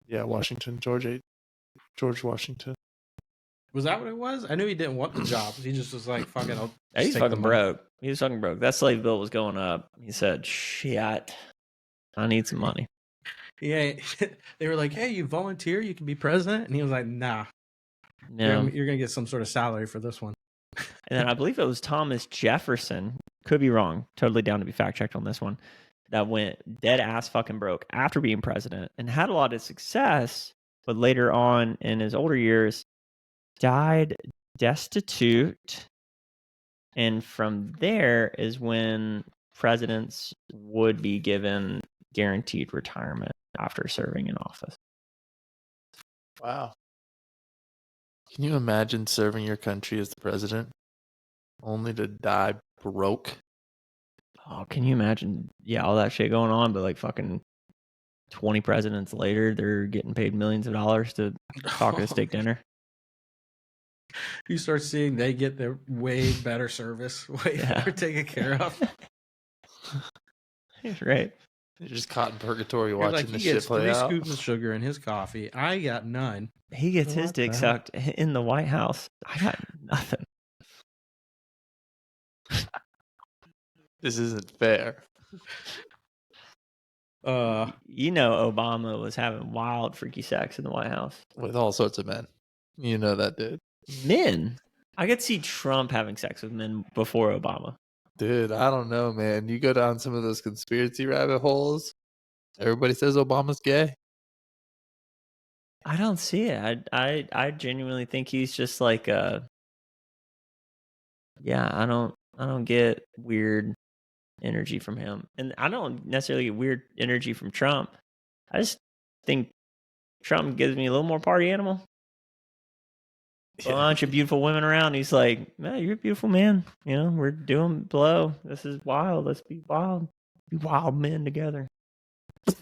Yeah, Washington. George Washington. Was that what it was? I knew he didn't want the job. He just was like, "Fuck it, I'll." He's just take the fucking money. broke. He was fucking broke. That slave bill was going up. He said, "Shit, I need some money." Yeah, they were like, "Hey, you volunteer, you can be president," and he was like, "Nah, No. you're gonna get some sort of salary for this one." And then I believe it was Thomas Jefferson. Could be wrong. Totally down to be fact checked on this one. That went dead ass fucking broke after being president and had a lot of success, but later on in his older years died destitute. And from there is when presidents would be given guaranteed retirement after serving in office. Wow. Can you imagine serving your country as the president only to die broke? Oh, can you imagine? Yeah, all that shit going on, but like fucking 20 presidents later, they're getting paid millions of dollars to talk at a steak dinner. You start seeing they get their way better service, way better taken care of. Right. You're just caught in purgatory You're watching like, this he shit gets play 3 out. scoops of sugar in his coffee. I got none. He gets his What dick the sucked in the White House. I got nothing. This isn't fair. You know, Obama was having wild, freaky sex in the White House. With all sorts of men. You know that, dude. Men. I could see Trump having sex with men before Obama. Dude, I don't know, man. You go down some of those conspiracy rabbit holes. Everybody says Obama's gay. I don't see it. I genuinely think he's just like I don't get weird energy from him. And I don't necessarily get weird energy from Trump. I just think Trump gives me a little more party animal. Bunch of beautiful women around. He's like, man, you're a beautiful man. You know, we're doing blow. This is wild. Let's be wild. Be wild men together. Oh,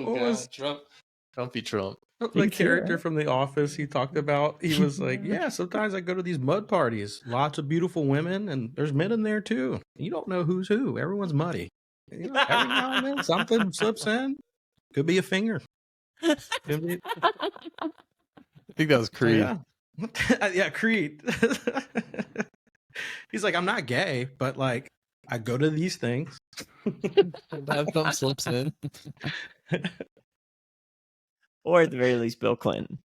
What God. was- Trumpy Trump. The character from The Office he talked about, he was like, yeah, sometimes I go to these mud parties. Lots of beautiful women, and there's men in there too. You don't know who's who. Everyone's muddy. You know, every now and then something slips in. Could be a finger. Could be- I think that was Creed. Yeah, yeah, Creed. He's like, I'm not gay, but like, I go to these things. Have some slips in. Or at the very least, Bill Clinton.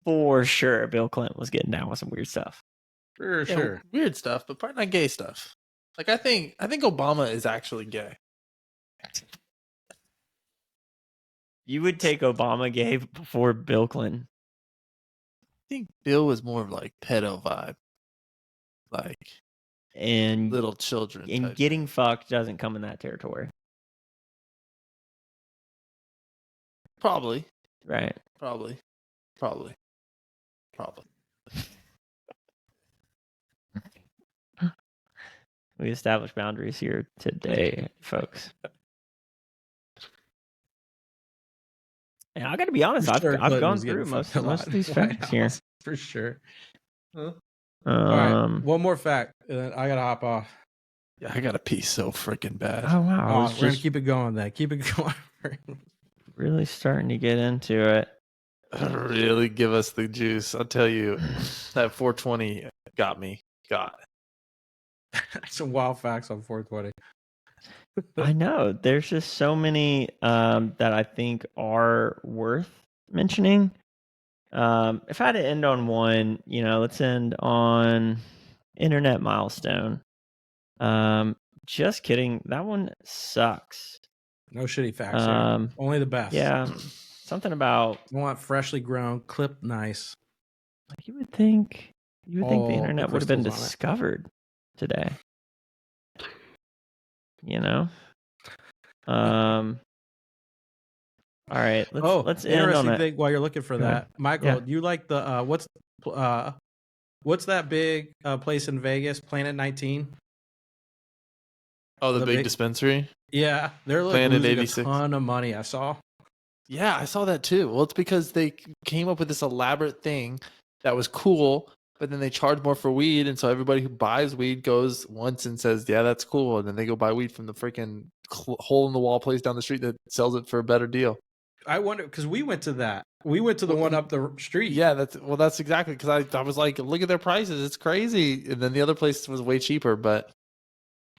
For sure, Bill Clinton was getting down with some weird stuff. For Yeah, sure. weird stuff, but probably not gay stuff. Like I think Obama is actually gay. You would take Obama gay before Bill Clinton. I think Bill was more of like pedo vibe. Like And little children. and type. getting fucked doesn't come in that territory. Probably. Right. Probably. We established boundaries here today, folks. And I got to be honest, For sure I've Clinton gone was getting through most fucked a lot of in these the White facts here. House, for sure. Huh? All right, one more fact, and then I gotta hop off. Yeah, I gotta pee so freaking bad. Oh wow, I was We're gonna just keep it going then. Keep it going. really starting to get into it. Really give us the juice. I'll tell you, that 420 got me. Some wild facts on 420. I know there's just so many that I think are worth mentioning. If I had to end on one, let's end on internet milestone. Just kidding. That one sucks. No shitty facts here. Only the best. Yeah. Something about I want freshly grown, clipped nice. like you would think the All the internet would have been crystals on it. discovered today. All All right, let's end on interesting it. thing while you're looking for Go ahead. that, Michael. Yeah. Do you like the what's that big place in Vegas, Planet 19? Oh, the The big big- dispensary. Yeah, they're like Planet losing 86. a ton of money. I saw. Yeah, I saw that too. Well, it's because they came up with this elaborate thing that was cool, but then they charge more for weed, and so everybody who buys weed goes once and says, "Yeah, that's cool," and then they go buy weed from the freaking hole in the wall place down the street that sells it for a better deal. I wonder because we went to that. We went to the one up the street. Yeah, that's exactly because I was like, look at their prices, it's crazy, and then the other place was way cheaper, but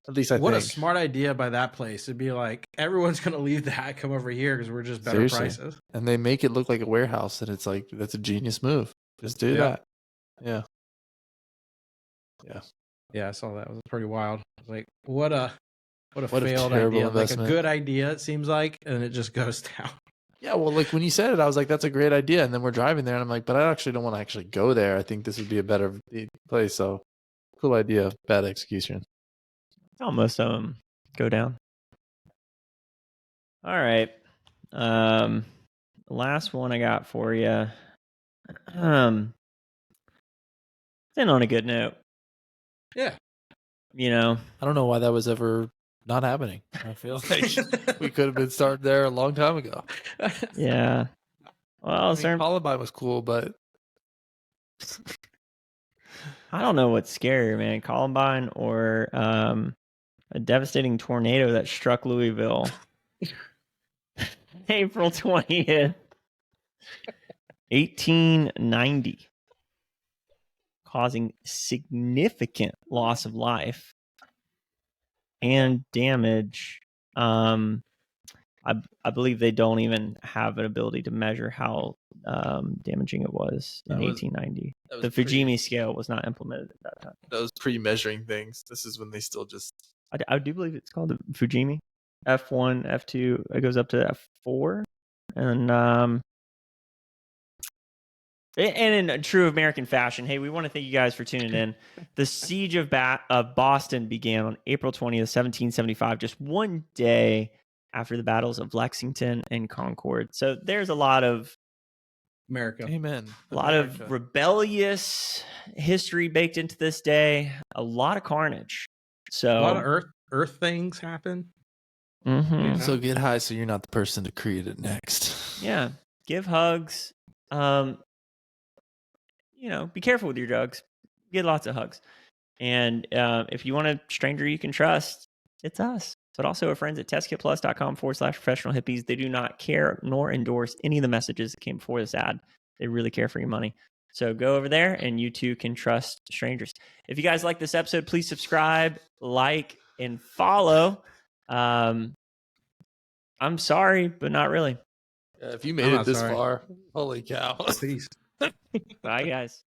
at least I What think a smart idea by that place. It'd be like everyone's gonna leave that, come over here because we're just better Seriously. prices. And they make it look like a warehouse, and it's like that's a genius move. Just do that. Yeah. Yeah, I saw that. It was pretty wild. Like what a What a failed terrible idea. Like a investment. good idea, it seems like, and it just goes down. Yeah, well, like when you said it, I was like, that's a great idea. And then we're driving there, and I'm like, but I actually don't want to actually go there. I think this would be a better place. So, cool idea, bad execution. Almost of them go down. All right. Last one I got for you. End on a good note. Yeah. You know, I don't know why that was ever not happening. I feel like we could have been started there a long time ago. yeah. Well, I mean, Columbine was cool, but I don't know what's scarier, man. Columbine or a devastating tornado that struck Louisville April 20th, 1890, causing significant loss of life and damage. I believe they don't even have an ability to measure how damaging it was in 1890. The Fujimi scale was not implemented at that time. That was pre-measuring things. This is when they still just. I do believe it's called the Fujimi. F1, F2, it goes up to F4. And in a true American fashion, hey, we want to thank you guys for tuning in. The siege of Boston began on April 20th, 1775, just one day after the battles of Lexington and Concord. So there's a lot of America. Amen. A lot of rebellious history baked into this day. A lot of carnage. So A lot of earth things happen. mhm. So get high so you're not the person to create it next. Yeah. Give hugs. Be careful with your drugs. Get lots of hugs. And if you want a stranger you can trust, it's us. But also our friends at testkitplus.com/professional hippies. They do not care nor endorse any of the messages that came before this ad. They really care for your money. So go over there and you too can trust strangers. If you guys like this episode, please subscribe, like, and follow. I'm sorry, but not really. If you made it this far, holy cow. Please. Bye, guys.